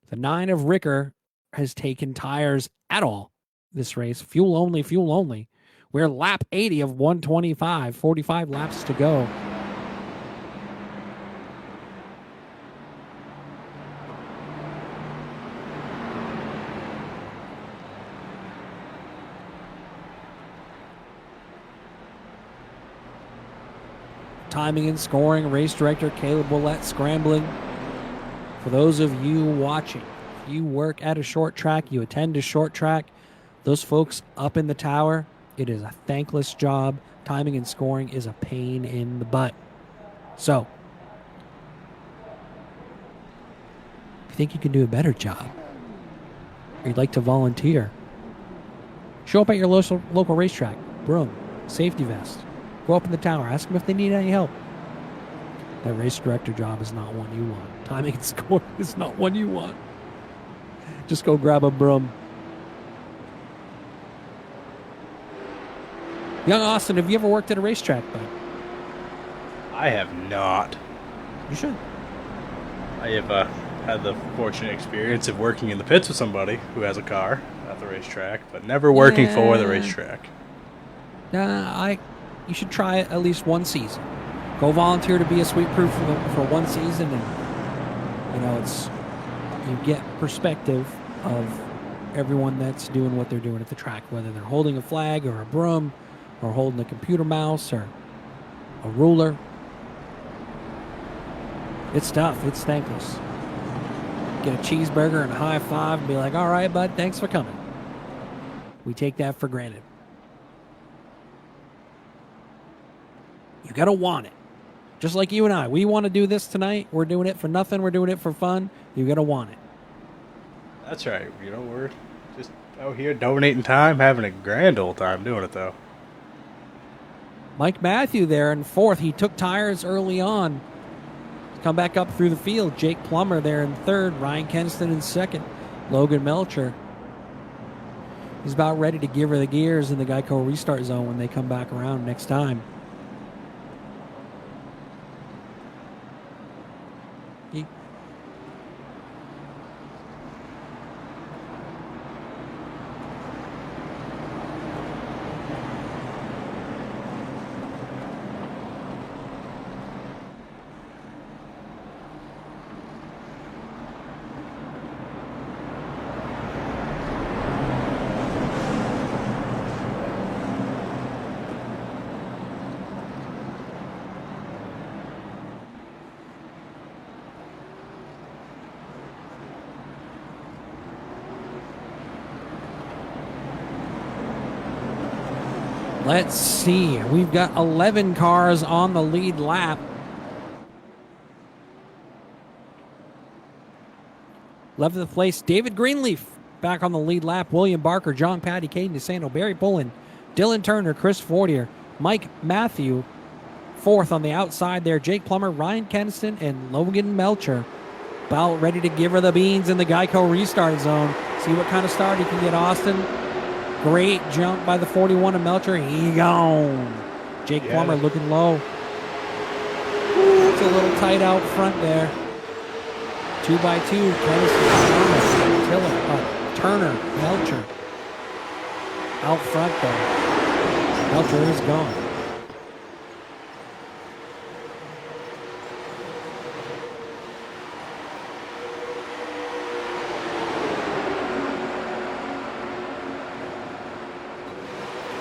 the 9 of Ricker has taken tires at all this race. Fuel only, fuel only. We're lap 80 of 125, 45 laps to go. Timing and scoring, race director Caleb Willett scrambling. For those of you watching, if you work at a short track, you attend a short track, those folks up in the tower, it is a thankless job. Timing and scoring is a pain in the butt. So, if you think you can do a better job, or you'd like to volunteer, show up at your local racetrack, broom, safety vest. Go up in the tower. Ask them if they need any help. That race director job is not one you want. Timing and scoring is not one you want. Just go grab a broom. Young Austin, have you ever worked at a racetrack, bud? I have not. You should. I have had the fortunate experience of working in the pits with somebody who has a car at the racetrack, but never working for the racetrack. You should try it at least one season. Go volunteer to be a sweep crew for one season, and you get perspective of everyone that's doing what they're doing at the track, whether they're holding a flag or a broom, or holding a computer mouse or a ruler. It's tough. It's thankless. Get a cheeseburger and a high five and be like, all right, bud, thanks for coming. We take that for granted. You got to want it. Just like you and I. We want to do this tonight. We're doing it for nothing. We're doing it for fun. You got to want it. That's right. We're just out here donating time, having a grand old time doing it, though. Mike Matthew there in 4th. He took tires early on. Come back up through the field. Jake Plummer there in 3rd. Ryan Kenston in 2nd. Logan Melcher He's about ready to give her the gears in the Geico restart zone when they come back around next time. Let's see. We've got 11 cars on the lead lap. Left of the place, David Greenleaf back on the lead lap. William Barker, John Patty, Caden DeSanto, Barry Pullen, Dylan Turner, Chris Fortier, Mike Matthew, fourth on the outside there. Jake Plummer, Ryan Keniston, and Logan Melcher. About ready to give her the beans in the Geico restart zone. See what kind of start he can get, Austin. Great jump by the 41 of Melcher. He gone. Jake Plummer looking low. Ooh, it's a little tight out front there. 2x2. Turner, Melcher. Out front there. Melcher is gone.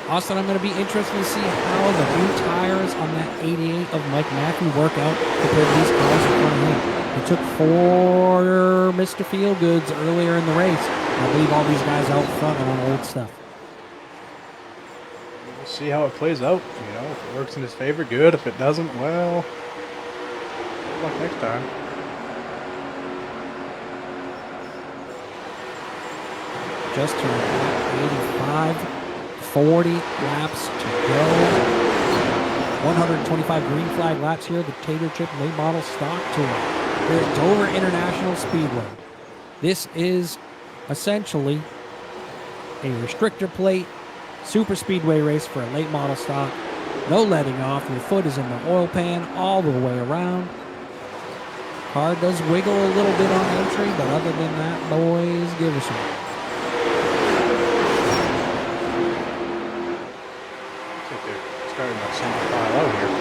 Austin, I'm going to be interested to see how the new tires on that 88 of Mike Matthew work out compared to these cars in front of him. He took 4 Mr. Feelgoods earlier in the race. I believe all these guys out front are on old stuff. We'll see how it plays out. You know, if it works in his favor, good. If it doesn't, well, good luck next time. Just turned 85. 40 laps to go. 125 green flag laps here. The Tater Chip late model stock tour here at Dover International Speedway. This is essentially a restrictor plate super speedway race for a late model stock. No letting off. Your foot is in the oil pan all the way around. Car does wiggle a little bit on entry, but other than that, boys, give us one. Starting that single file out here.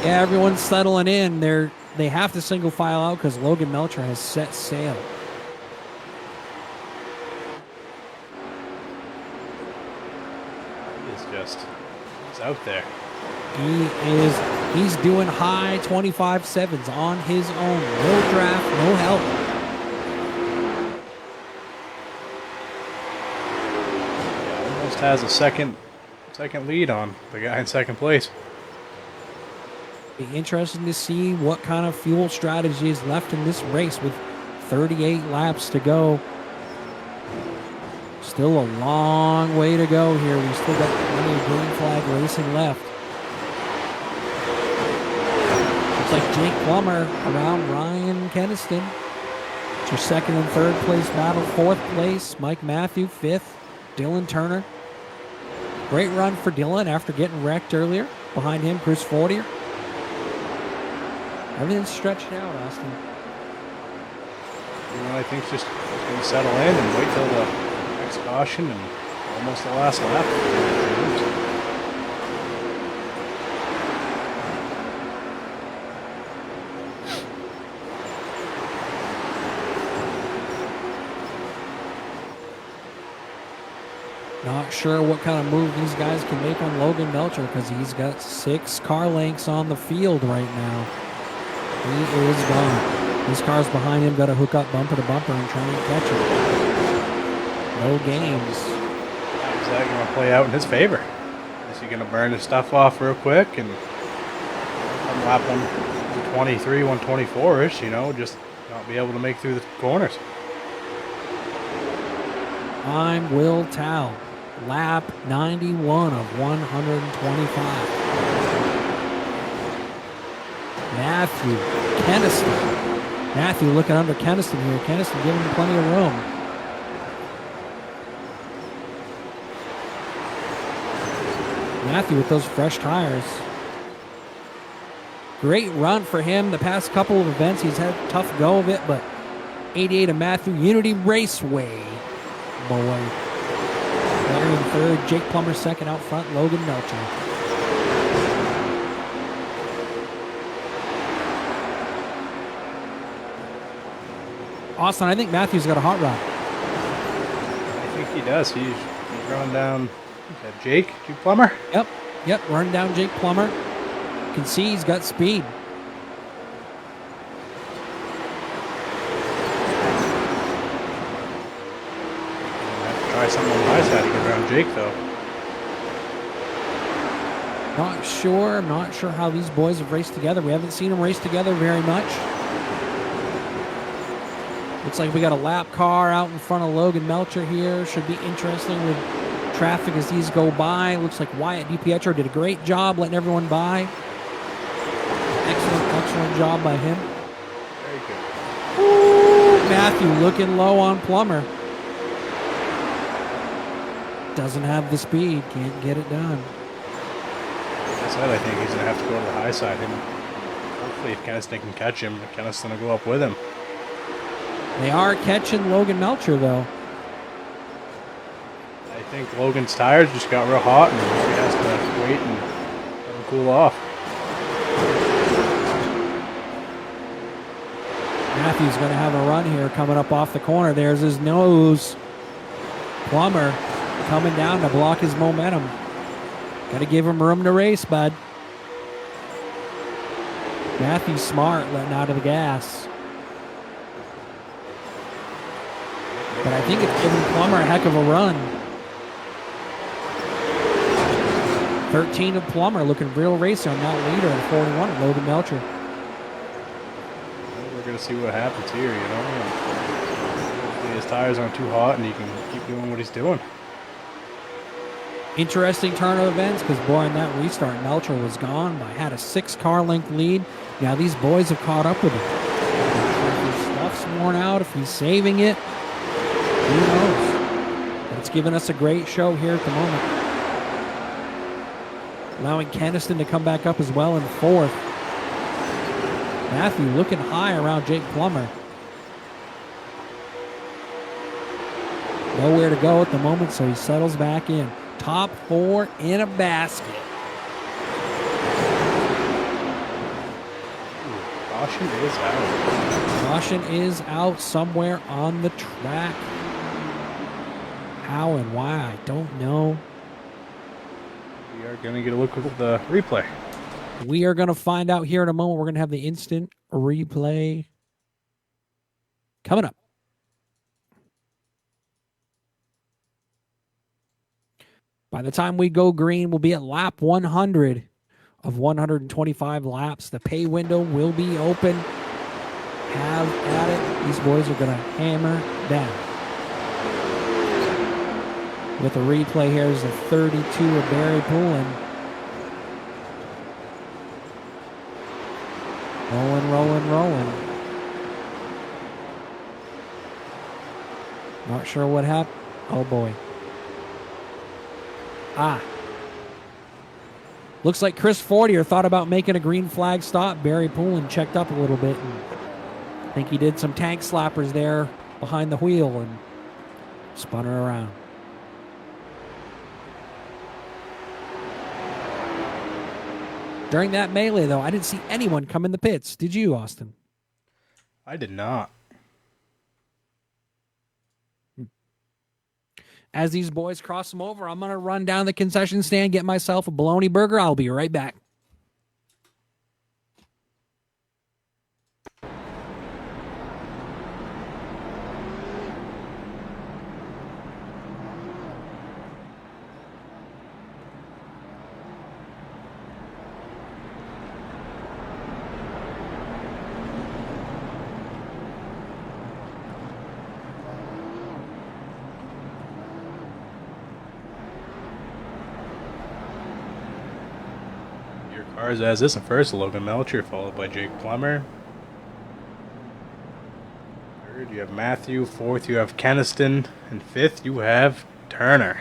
Yeah, everyone's settling in. They have to single file out because Logan Melcher has set sail. He's out there. He's doing high 25.7s on his own. No draft, no help. Yeah, almost has a second lead on the guy in second place. Be interesting to see what kind of fuel strategy is left in this race with 38 laps to go. Still a long way to go here. We still got plenty of green flag racing left. Looks like Jake Plummer around Ryan Keniston. It's your second and third place battle. Fourth place, Mike Matthew. Fifth, Dylan Turner. Great run for Dylan after getting wrecked earlier. Behind him, Chris Fortier. Everything's stretched out, Austin. You know, I think just going to settle in and wait till the next caution and almost the last lap. Not sure what kind of move these guys can make on Logan Melcher because he's got 6 car lengths on the field right now. He is gone. These cars behind him got to hook up bumper to bumper and try and catch him. No games. How's that going to play out in his favor? Is he going to burn his stuff off real quick and on lap 123, 124-ish, you know, just not be able to make through the corners? I'm Will Tao. Lap 91 of 125. Matthew Keniston. Matthew looking under Keniston here. Keniston giving him plenty of room. Matthew with those fresh tires. Great run for him. The past couple of events, he's had a tough go of it, but 88 of Matthew, Unity Raceway. Boy. Larry in third, Jake Plummer second out front, Logan Melcher. Austin, I think Matthew's got a hot rod. I think he does. He's running down. Is that Jake Plummer? Yep, running down Jake Plummer. You can see he's got speed. Try something on the high side to get around Jake, though. Not sure. I'm not sure how these boys have raced together. We haven't seen them race together very much. Looks like we got a lap car out in front of Logan Melcher here. Should be interesting with traffic as these go by. Looks like Wyatt DiPietro did a great job letting everyone by. Excellent job by him. Very good. Ooh, Matthew looking low on Plummer. Doesn't have the speed. Can't get it done. That's what I think he's going to have to go to the high side. Hopefully if Keniston can catch him, Keniston will go up with him. They are catching Logan Melcher, though. I think Logan's tires just got real hot and he has to wait and let him cool off. Matthew's going to have a run here coming up off the corner. There's his nose. Plummer coming down to block his momentum. Got to give him room to race, bud. Matthew's smart, letting out of the gas. But I think it's giving Plummer a heck of a run. 13 of Plummer looking real racy on that leader at 41 at Logan Melcher. We're going to see what happens here, you know. Hopefully his tires aren't too hot and he can keep doing what he's doing. Interesting turn of events because, boy, in that restart, Melcher was gone. But had a 6-car length lead. Now these boys have caught up with him. If his stuff's worn out, if he's saving it, who knows? But it's given us a great show here at the moment. Allowing Keniston to come back up as well in fourth. Matthew looking high around Jake Plummer. Nowhere to go at the moment, so he settles back in. Top 4 in a basket. Caution is out. Caution is out somewhere on the track. How and why, I don't know. We are going to get a look at the replay. We are going to find out here in a moment. We're going to have the instant replay coming up. By the time we go green, we'll be at lap 100 of 125 laps. The pay window will be open. Have at it. These boys are going to hammer down. With a replay here is the 32 of Barry Poulin. Rolling. Not sure what happened. Oh, boy. Looks like Chris Fortier thought about making a green flag stop. Barry Poulin checked up a little bit. And I think he did some tank slappers there behind the wheel and spun her around. During that melee, though, I didn't see anyone come in the pits. Did you, Austin? I did not. As these boys cross them over, I'm going to run down the concession stand, get myself a bologna burger. I'll be right back. Cars as this in first, Logan Melcher, followed by Jake Plummer. Third, you have Matthew. Fourth, you have Keniston. And fifth, you have Turner.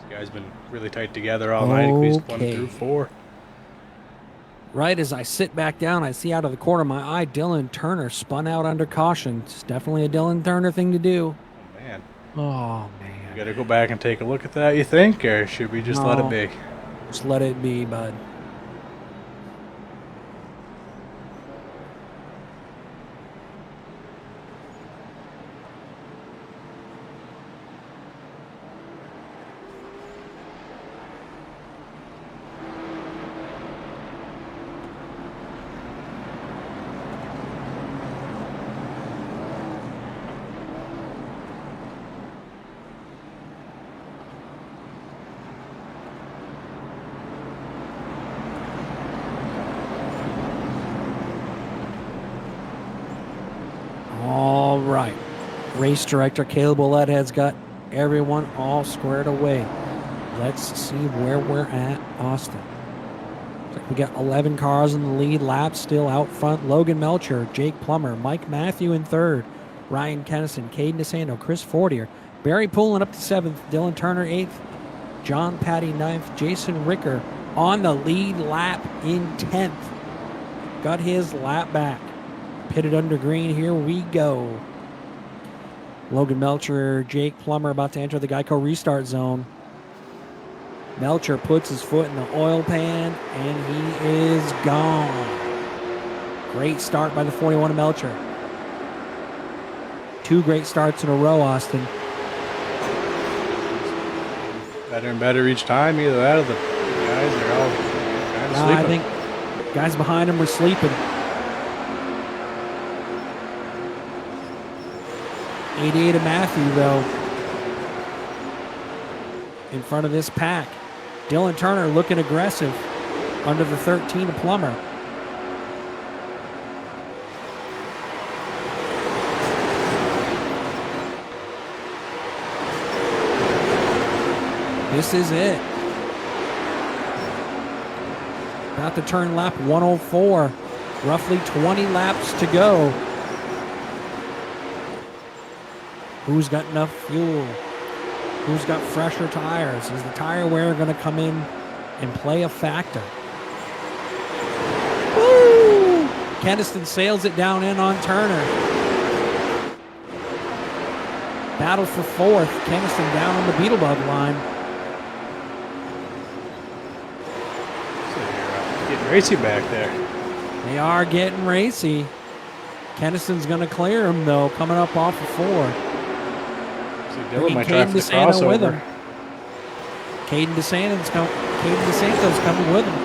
You guys been really tight together all night. Squeezed one Okay. through 4. Right as I sit back down, I see out of the corner of my eye Dylan Turner spun out under caution. It's definitely a Dylan Turner thing to do. Oh, man. Oh, We man. got to go back and take a look at that, you think? Or should we just let it No. be? Just let it be, bud. All right. Race director Caleb Willett has got everyone all squared away. Let's see where we're at, Austin. Looks like we got 11 cars in the lead. Laps still out front. Logan Melcher, Jake Plummer, Mike Matthew in third. Ryan Kennison, Caden DeSando, Chris Fortier. Barry Poulin up to 7th. Dylan Turner 8th. John Patty 9th. Jason Ricker on the lead lap in 10th. Got his lap back. Pitted under green. Here we go. Logan Melcher, Jake Plummer about to enter the Geico restart zone. Melcher puts his foot in the oil pan, and he is gone. Great start by the 41 of Melcher. 2 great starts in a row, Austin. Better and better each time. Either that or the guys are all kind of sleeping. I think guys behind him were sleeping. 88 of Matthew, though, in front of this pack. Dylan Turner looking aggressive under the 13 of Plummer. This is it. About to turn lap 104. Roughly 20 laps to go. Who's got enough fuel? Who's got fresher tires? Is the tire wear going to come in and play a factor? Woo! Keniston sails it down in on Turner. Battle for 4th. Keniston down on the Beetlebug line. So you're getting racy back there. They are getting racy. Keniston's going to clear him, though, coming up off of 4. Dylan might try for the crossover. With him. Caden DeSanto's coming with him.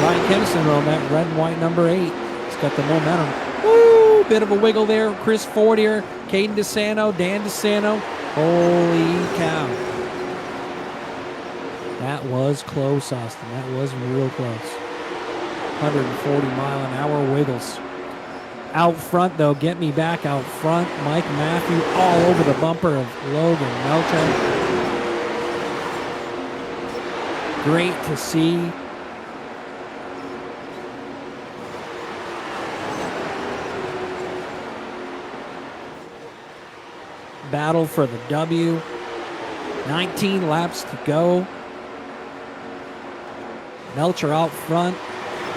Ryan Kennison on that red and white number 8. He's got the momentum. Woo! Bit of a wiggle there. Chris Fortier, Caden DeSanto, Dan DeSanto. Holy cow. That was close, Austin. That was real close. 140-mile-an-hour wiggles. Out front, though, get me back out front. Mike Matthew all over the bumper of Logan Melcher. Great to see. Battle for the W. 19 laps to go. Melcher out front.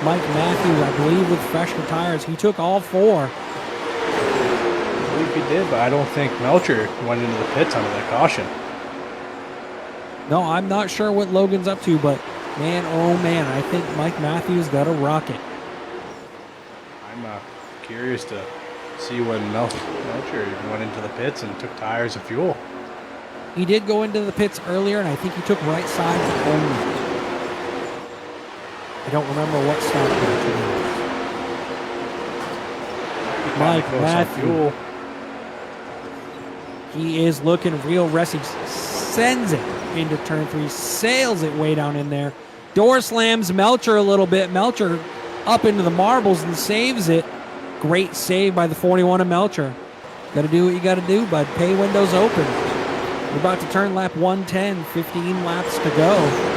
Mike Matthews, I believe, with fresher tires. He took all 4. I believe he did, but I don't think Melcher went into the pits under that caution. No, I'm not sure what Logan's up to, but man, oh man, I think Mike Matthews got a rocket. I'm curious to see when Melcher went into the pits and took tires and fuel. He did go into the pits earlier, and I think he took right side only. I don't remember what stop Mike Matthew. He is looking real resty. Sends it into turn 3. Sails it way down in there. Door slams Melcher a little bit. Melcher up into the marbles and saves it. Great save by the 41 of Melcher. Got to do what you got to do, bud. Pay windows open. We're about to turn lap 110. 15 laps to go.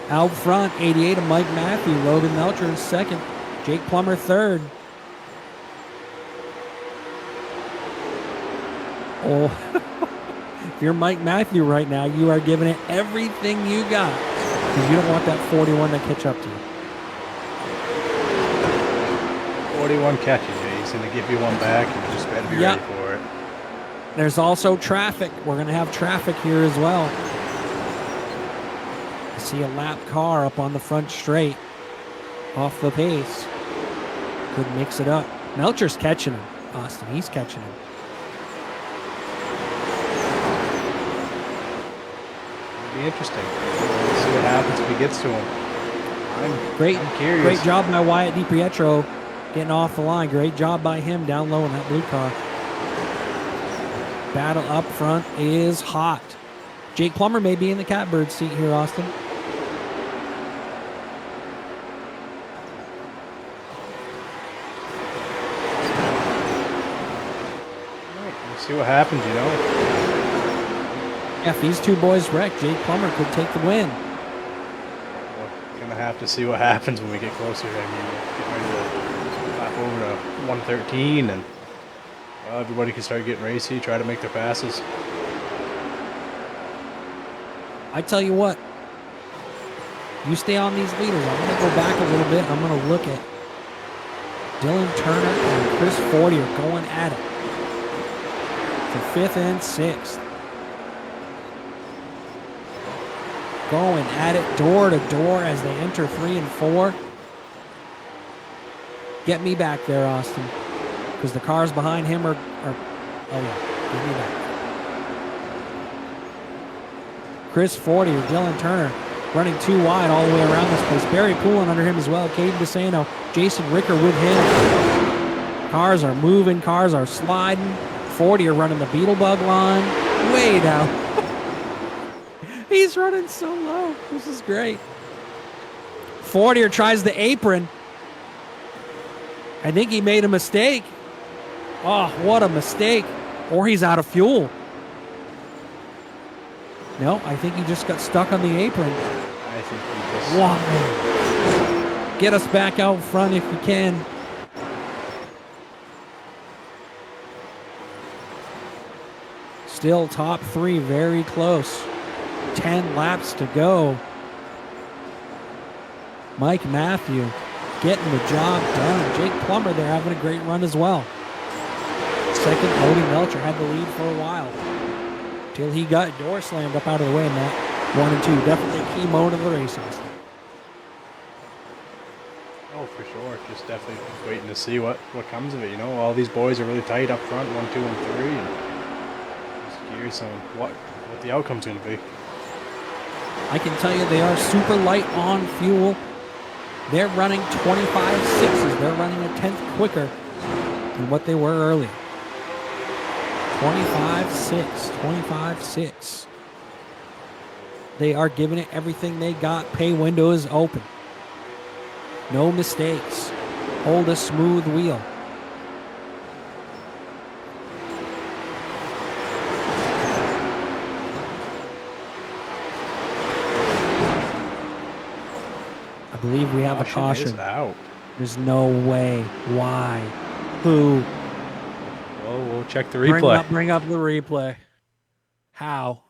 Out front, 88 of Mike Matthew. Logan Melcher in second. Jake Plummer third. Oh, if you're Mike Matthew right now, you are giving it everything you got because you don't want that 41 to catch up to you. 41 catches, yeah. He's going to give you one back, and you just better be ready for it. There's also traffic. We're going to have traffic here as well. I see a lap car up on the front straight, off the pace. Could mix it up. Melcher's catching him, Austin. He's catching him. It'll be interesting. We'll see what happens if he gets to him. I'm curious. Great job by Wyatt DiPietro getting off the line. Great job by him down low in that blue car. Battle up front is hot. Jake Plummer may be in the catbird seat here, Austin. We'll see what happens, you know. If these two boys wreck, Jake Plummer could take the win. We're going to have to see what happens when we get closer. I mean, get ready to lap over to 113, and everybody can start getting racy, try to make their passes. I tell you what, you stay on these leaders. I'm going to go back a little bit. I'm going to look at Dylan Turner and Chris Fortier going at it for 5th and 6th. Going at it door to door as they enter 3 and 4. Get me back there, Austin, because the cars behind him are oh yeah, get me back. Chris Fortier, Dylan Turner running too wide all the way around this place. Barry Poulin under him as well. Caden DeSano, Jason Ricker with him. Cars are moving. Cars are sliding. Fortier running the Beetlebug line. Way down. He's running so low. This is great. Fortier tries the apron. I think he made a mistake. Oh, what a mistake. Or he's out of fuel. No, I think he just got stuck on the apron. I think he just... Why? Get us back out front if you can. Still top 3, very close. 10 laps to go. Mike Matthew getting the job done. Jake Plummer there having a great run as well. Second, Cody Melcher had the lead for a while. Till he got door slammed up out of the way in that 1 and 2. Definitely a key moment of the race, Austin. Oh, for sure. Just definitely waiting to see what comes of it. You know, all these boys are really tight up front, 1, 2, and 3. And just curious on what the outcome's going to be. I can tell you they are super light on fuel. They're running 25.6s. They're running a 10th quicker than what they were earlier. 25.6, 25.6. They are giving it everything they got. Pay window is open. No mistakes. Hold a smooth wheel. I believe we have a caution. Is out. There's no way. Why? Who? Well, we'll check the replay. Bring up the replay. How?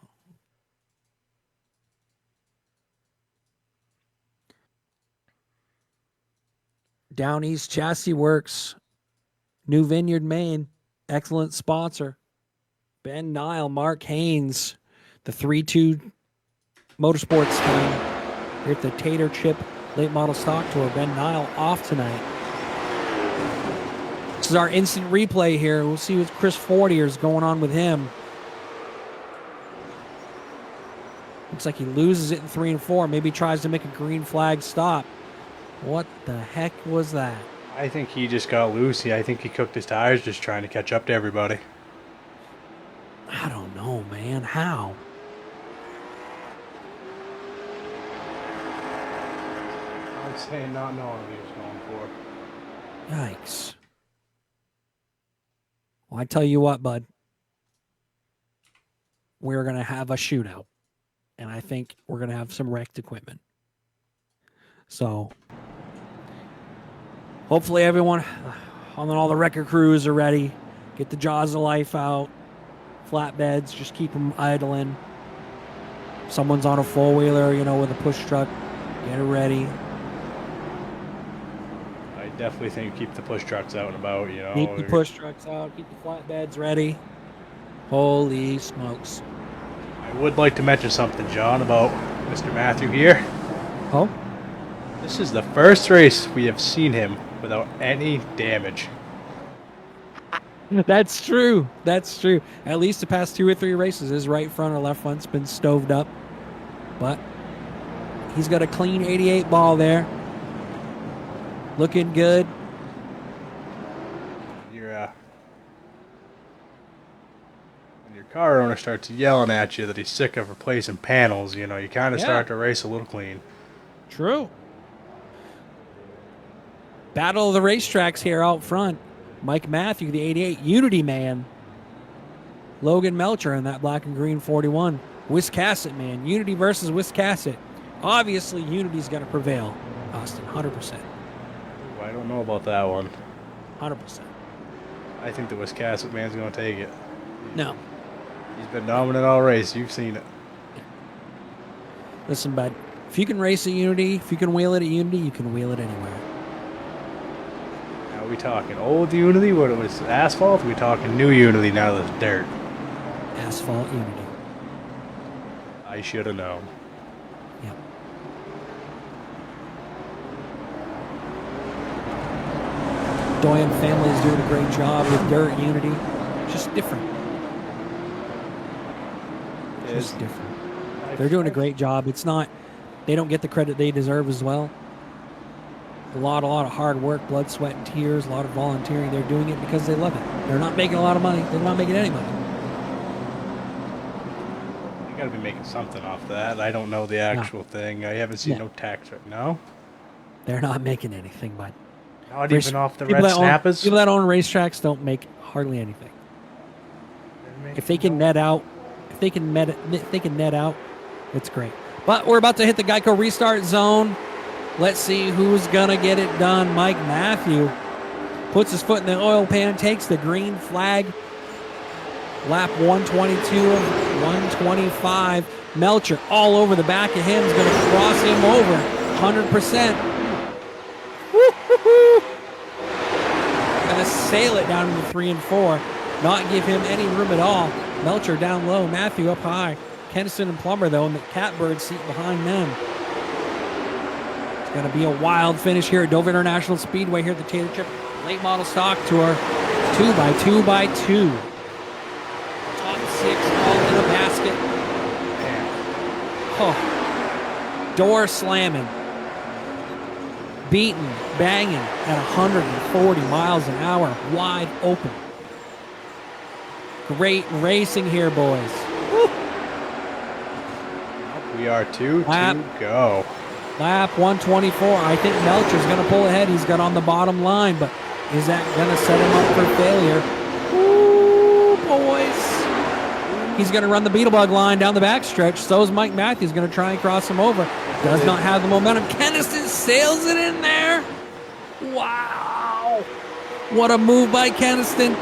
Down East Chassis Works, New Vineyard, Maine, excellent sponsor. Ben Nile, Mark Haynes, the 3-2 Motorsports team here at the Tater Chip Late Model Stock Tour. Ben Nile off tonight. This is our instant replay here. We'll see what Chris Fortier is going on with him. Looks like he loses it in 3 and 4. Maybe tries to make a green flag stop. What the heck was that? I think he just got loose. I think he cooked his tires just trying to catch up to everybody. I don't know, man. How? I'm saying not knowing what he was going for. Yikes. Well, I tell you what, bud. We're going to have a shootout. And I think we're going to have some wrecked equipment. So, hopefully everyone on all the wrecker crews are ready. Get the jaws of life out. flatbeds, just keep them idling. Someone's on a four-wheeler, with a push truck, get it ready. I definitely think keep the push trucks out and about, Keep the push trucks out, keep the flatbeds ready. Holy smokes. I would like to mention something, John, about Mr. Matthew here. Oh? This is the first race we have seen him without any damage. That's true. That's true. At least the past 2 or 3 races, his right front or left front's been stoved up. But he's got a clean 88 ball there. Looking good. When your car owner starts yelling at you that he's sick of replacing panels, you kind of start to race a little clean. True. Battle of the racetracks here out front. Mike Matthew, the 88 Unity man. Logan Melcher in that black and green 41. Wiscasset man. Unity versus Wiscasset. Obviously, Unity's going to prevail. Austin, 100%. Ooh, I don't know about that one. 100%. I think the Wiscasset man's going to take it. No. He's been dominant all race. You've seen it. Listen, bud. If you can race at Unity, if you can wheel it at Unity, you can wheel it anywhere. Now, are we talking old Unity when it was asphalt? Are we talking new Unity now that it's dirt? Asphalt Unity. I should have known. Yep. Doyen family is doing a great job with dirt Unity. Just different. Just different. They're doing a great job. It's not, they don't get the credit they deserve as well. A lot of hard work, blood, sweat, and tears, a lot of volunteering. They're doing it because they love it. They're not making a lot of money. They're not making any money. You got to be making something off that. I don't know the actual thing. I haven't seen no tax right now. They're not making anything, bud. Not even off the red snappers? People that own racetracks don't make hardly anything. If they can net out, it's great. But we're about to hit the Geico restart zone. Let's see who's going to get it done. Mike Matthew puts his foot in the oil pan, takes the green flag. Lap 122 of 125. Melcher all over the back of him is going to cross him over 100%. Going to sail it down to the 3 and 4. Not give him any room at all. Melcher down low, Matthew up high. Keniston and Plummer, though, in the catbird seat behind them. It's going to be a wild finish here at Dover International Speedway here at the Tater Chip Late Model Stock Tour. 2x2x2. Top 6 all in a basket. Oh. Door slamming. Beaten, banging at 140 miles an hour. Wide open. Great racing here, boys. Woo. We are 2 to go. Lap 124. I think Melcher's going to pull ahead. He's got on the bottom line, but is that going to set him up for failure? Ooh, boys. He's going to run the Beetlebug line down the backstretch. So is Mike Matthews going to try and cross him over. Does not have the momentum. Keniston sails it in there. Wow. What a move by Keniston.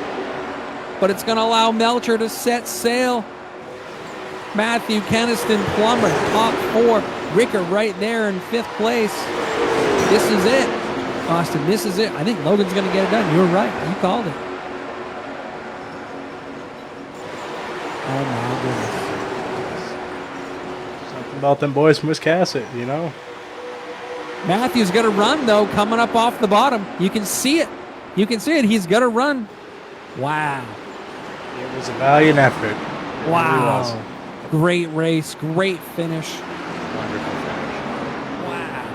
But it's going to allow Melcher to set sail. Matthew, Keniston, Plummer, top 4. Ricker right there in 5th place. This is it. Austin, this is it. I think Logan's going to get it done. You were right. You called it. Oh, my goodness. Something about them boys from Wiscasset, Matthew's going to run, though, coming up off the bottom. You can see it. You can see it. He's going to run. Wow. It was a valiant effort. Wow. Great race. Great finish. Wonderful finish. Wow.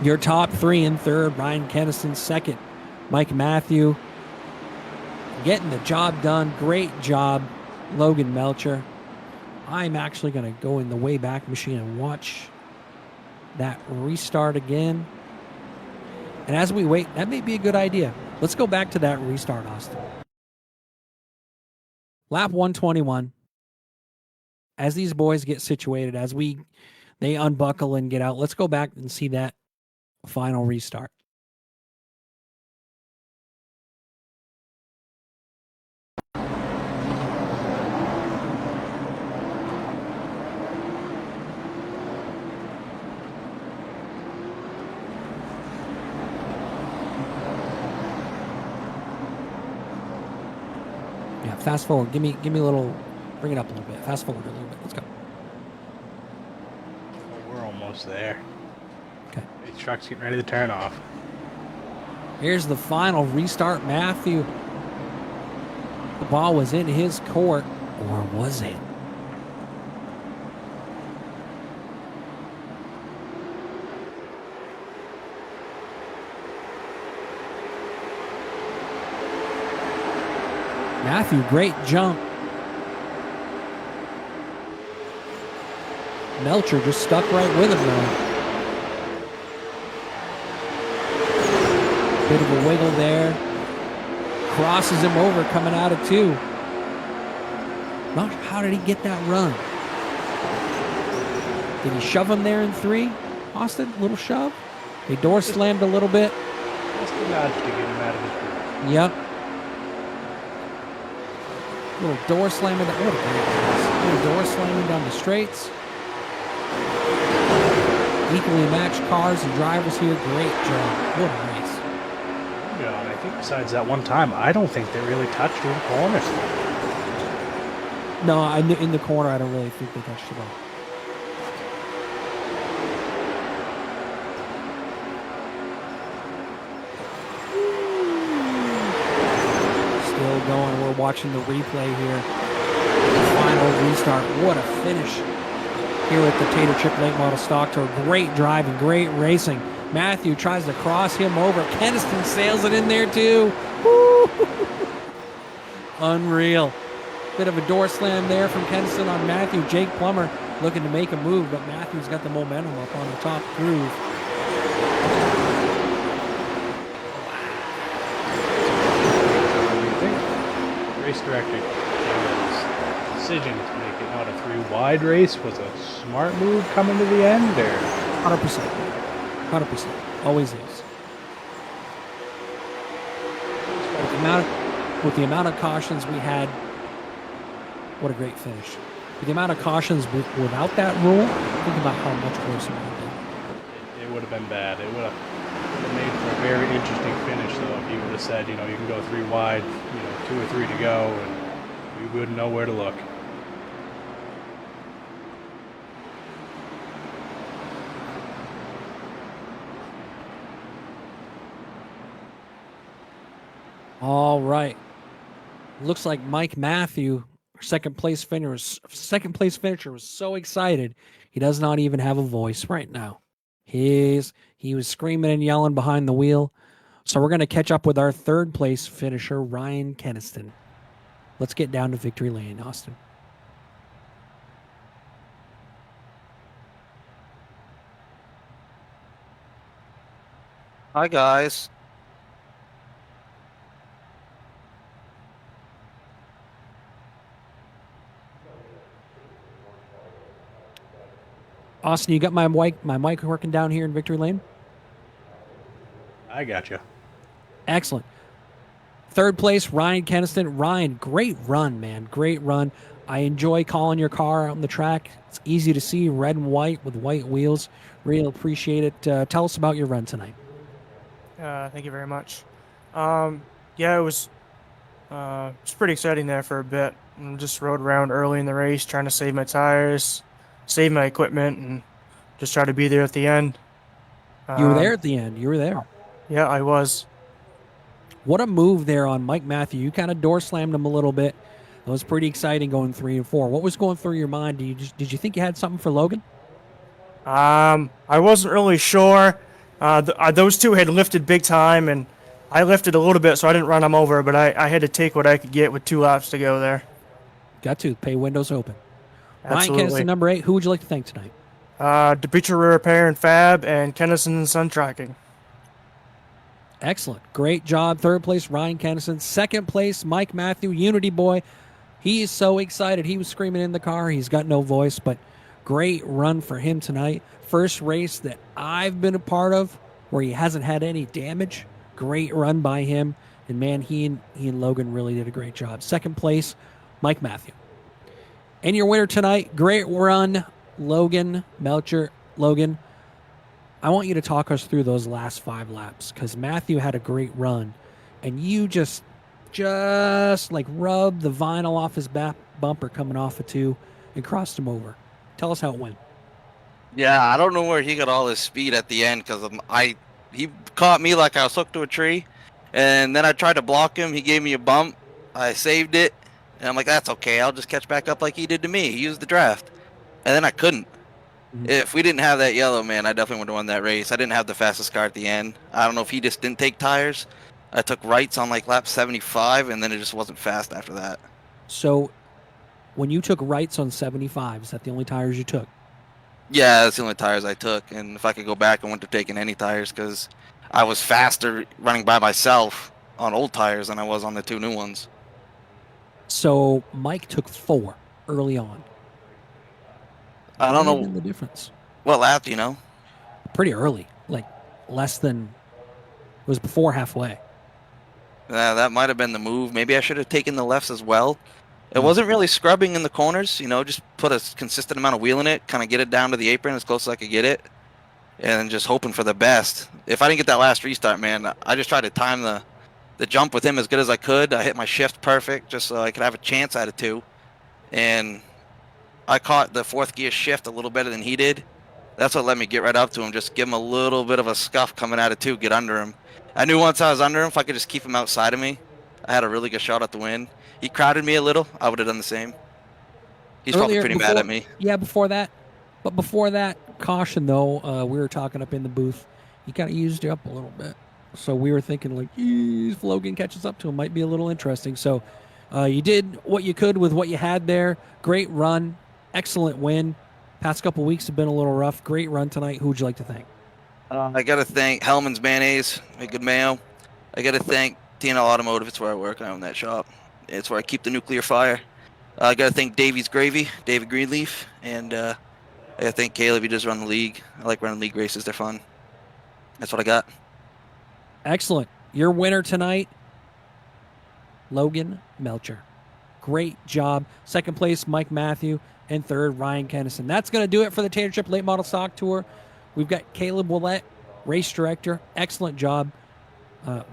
Your top 3 in 3rd. Ryan Keniston 2nd. Mike Matthew getting the job done. Great job. Logan Melcher. I'm actually going to go in the Wayback Machine and watch that restart again. And as we wait, that may be a good idea. Let's go back to that restart, Austin. Lap 121. As these boys get situated, as they unbuckle and get out, let's go back and see that final restart. Fast forward. Give me a little. Bring it up a little bit. Fast forward a little bit. Let's go. Oh, we're almost there. Okay. The truck's getting ready to turn off. Here's the final restart. Matthew. The ball was in his court, or was it? Matthew, great jump. Melcher just stuck right with him though. Bit of a wiggle there. Crosses him over coming out of 2. Not sure, how did he get that run? Did he shove him there in 3? Austin, little shove. They door slammed a little bit. Just a nudge to get him out of his group. Yep. Little door slamming. What a great pass. Little door slamming down the straights. Equally matched cars and drivers here. Great job. What a race. Yeah, and I think besides that one time, I don't think they really touched in the corners. No, in the corner, I don't really think they touched the ball. Still going. We're watching the replay here. Final restart. What a finish here at the Tater Chip Late Model Stock Tour. Great driving, great racing. Matthew tries to cross him over. Keniston sails it in there too. Woo! Unreal. Bit of a door slam there from Keniston on Matthew. Jake Plummer looking to make a move, but Matthew's got the momentum up on the top groove. Race director decision to make it not a 3-wide race was a smart move coming to the end, or 100%. 100%. Always is. With the amount of cautions we had, what a great finish. With the amount of cautions without that rule, think about how much worse it would have been. it would have been bad. It would have made for a very interesting finish, though, if you would have said, you can go 3 wide, 2 or 3 to go, and we wouldn't know where to look. All right. Looks like Mike Matthew, second place finisher, was so excited he does not even have a voice right now. He was screaming and yelling behind the wheel. So we're going to catch up with our third place finisher, Ryan Keniston. Let's get down to victory lane, Austin. Hi, guys. Austin, you got my mic working down here in victory lane? I got you. Excellent. Third place, Ryan Keniston. Ryan, great run, man. Great run. I enjoy calling your car out on the track. It's easy to see, red and white with white wheels. Really appreciate it. Tell us about your run tonight. Thank you very much. Yeah, it was pretty exciting there for a bit. I just rode around early in the race trying to save my tires, save my equipment, and just try to be there at the end. You were there at the end. You were there. Yeah, I was. What a move there on Mike Matthew. You kind of door slammed him a little bit. It was pretty exciting going 3 and 4. What was going through your mind? Did you think you had something for Logan? I wasn't really sure. Those two had lifted big time, and I lifted a little bit, so I didn't run them over, but I had to take what I could get with 2 laps to go there. Got to. Pay windows open. Absolutely. Ryan Keniston, number 8. Who would you like to thank tonight? DePietro Repair and Fab, and Kennison and Sun Tracking. Excellent. Great job. Third place, Ryan Keniston. Second place, Mike Matthew, Unity Boy. He is so excited. He was screaming in the car. He's got no voice, but great run for him tonight. First race that I've been a part of where he hasn't had any damage. Great run by him. And man, he and Logan really did a great job. Second place, Mike Matthew. And your winner tonight, great run, Logan Melcher. Logan, I want you to talk us through those last 5 laps because Matthew had a great run and you just just like rubbed the vinyl off his back bumper coming off of 2 and crossed him over. Tell us how it went. Yeah, I don't know where he got all his speed at the end because he caught me like I was hooked to a tree, and then I tried to block him. He gave me a bump. I saved it, and I'm like, that's okay. I'll just catch back up like he did to me. He used the draft, and then I couldn't. If we didn't have that yellow, man, I definitely would have won that race. I didn't have the fastest car at the end. I don't know if he just didn't take tires. I took rights on like lap 75, and then it just wasn't fast after that. So when you took rights on 75, is that the only tires you took? Yeah, that's the only tires I took. And if I could go back, I wouldn't have taken any tires because I was faster running by myself on old tires than I was on the 2 new ones. So Mike took 4 early on. I don't know the difference. what lap, you know. Pretty early, like less than, it was before halfway. That might have been the move. Maybe I should have taken the lefts as well. It wasn't really scrubbing in the corners, you know, just put a consistent amount of wheel in it, kind of get it down to the apron as close as I could get it, and just hoping for the best. If I didn't get that last restart, man, I just tried to time the jump with him as good as I could. I hit my shift perfect just so I could have a chance at it too. And I caught the 4th gear shift a little better than he did. That's what let me get right up to him, just give him a little bit of a scuff coming out of 2, get under him. I knew once I was under him, if I could just keep him outside of me, I had a really good shot at the win. He crowded me a little, I would have done the same. He's probably pretty mad at me. Yeah, before that. But before that, caution though, we were talking up in the booth. He kind of used you up a little bit. So we were thinking like, if Logan catches up to him, might be a little interesting. So you did what you could with what you had there. Great run. Excellent win. Past couple weeks have been a little rough. Great run tonight. Who would you like to thank? I got to thank Hellman's Mayonnaise, a good mayo. I got to thank TNL Automotive. It's where I work. I own that shop. It's where I keep the nuclear fire. I got to thank Davy's Gravy, David Greenleaf, and I got to thank Caleb. He does run the league. I like running league races. They're fun. That's what I got. Excellent. Your winner tonight, Logan Melcher. Great job. Second place, Mike Matthew. And third, Ryan Kennison. That's going to do it for the Tater Chip Late Model Stock Tour. We've got Caleb Willett, race director. Excellent job.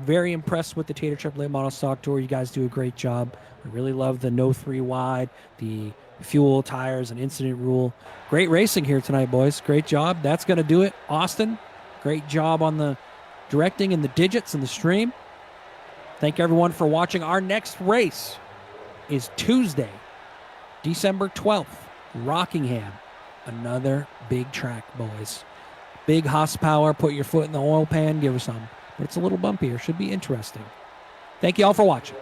Very impressed with the Tater Chip Late Model Stock Tour. You guys do a great job. I really love the no 3 wide, the fuel, tires, and incident rule. Great racing here tonight, boys. Great job. That's going to do it. Austin, great job on the directing and the digits and the stream. Thank everyone for watching. Our next race is Tuesday, December 12th, Rockingham. Another big track, boys. Big horsepower. Put your foot in the oil pan. Give us some. But it's a little bumpier. Should be interesting. Thank you all for watching.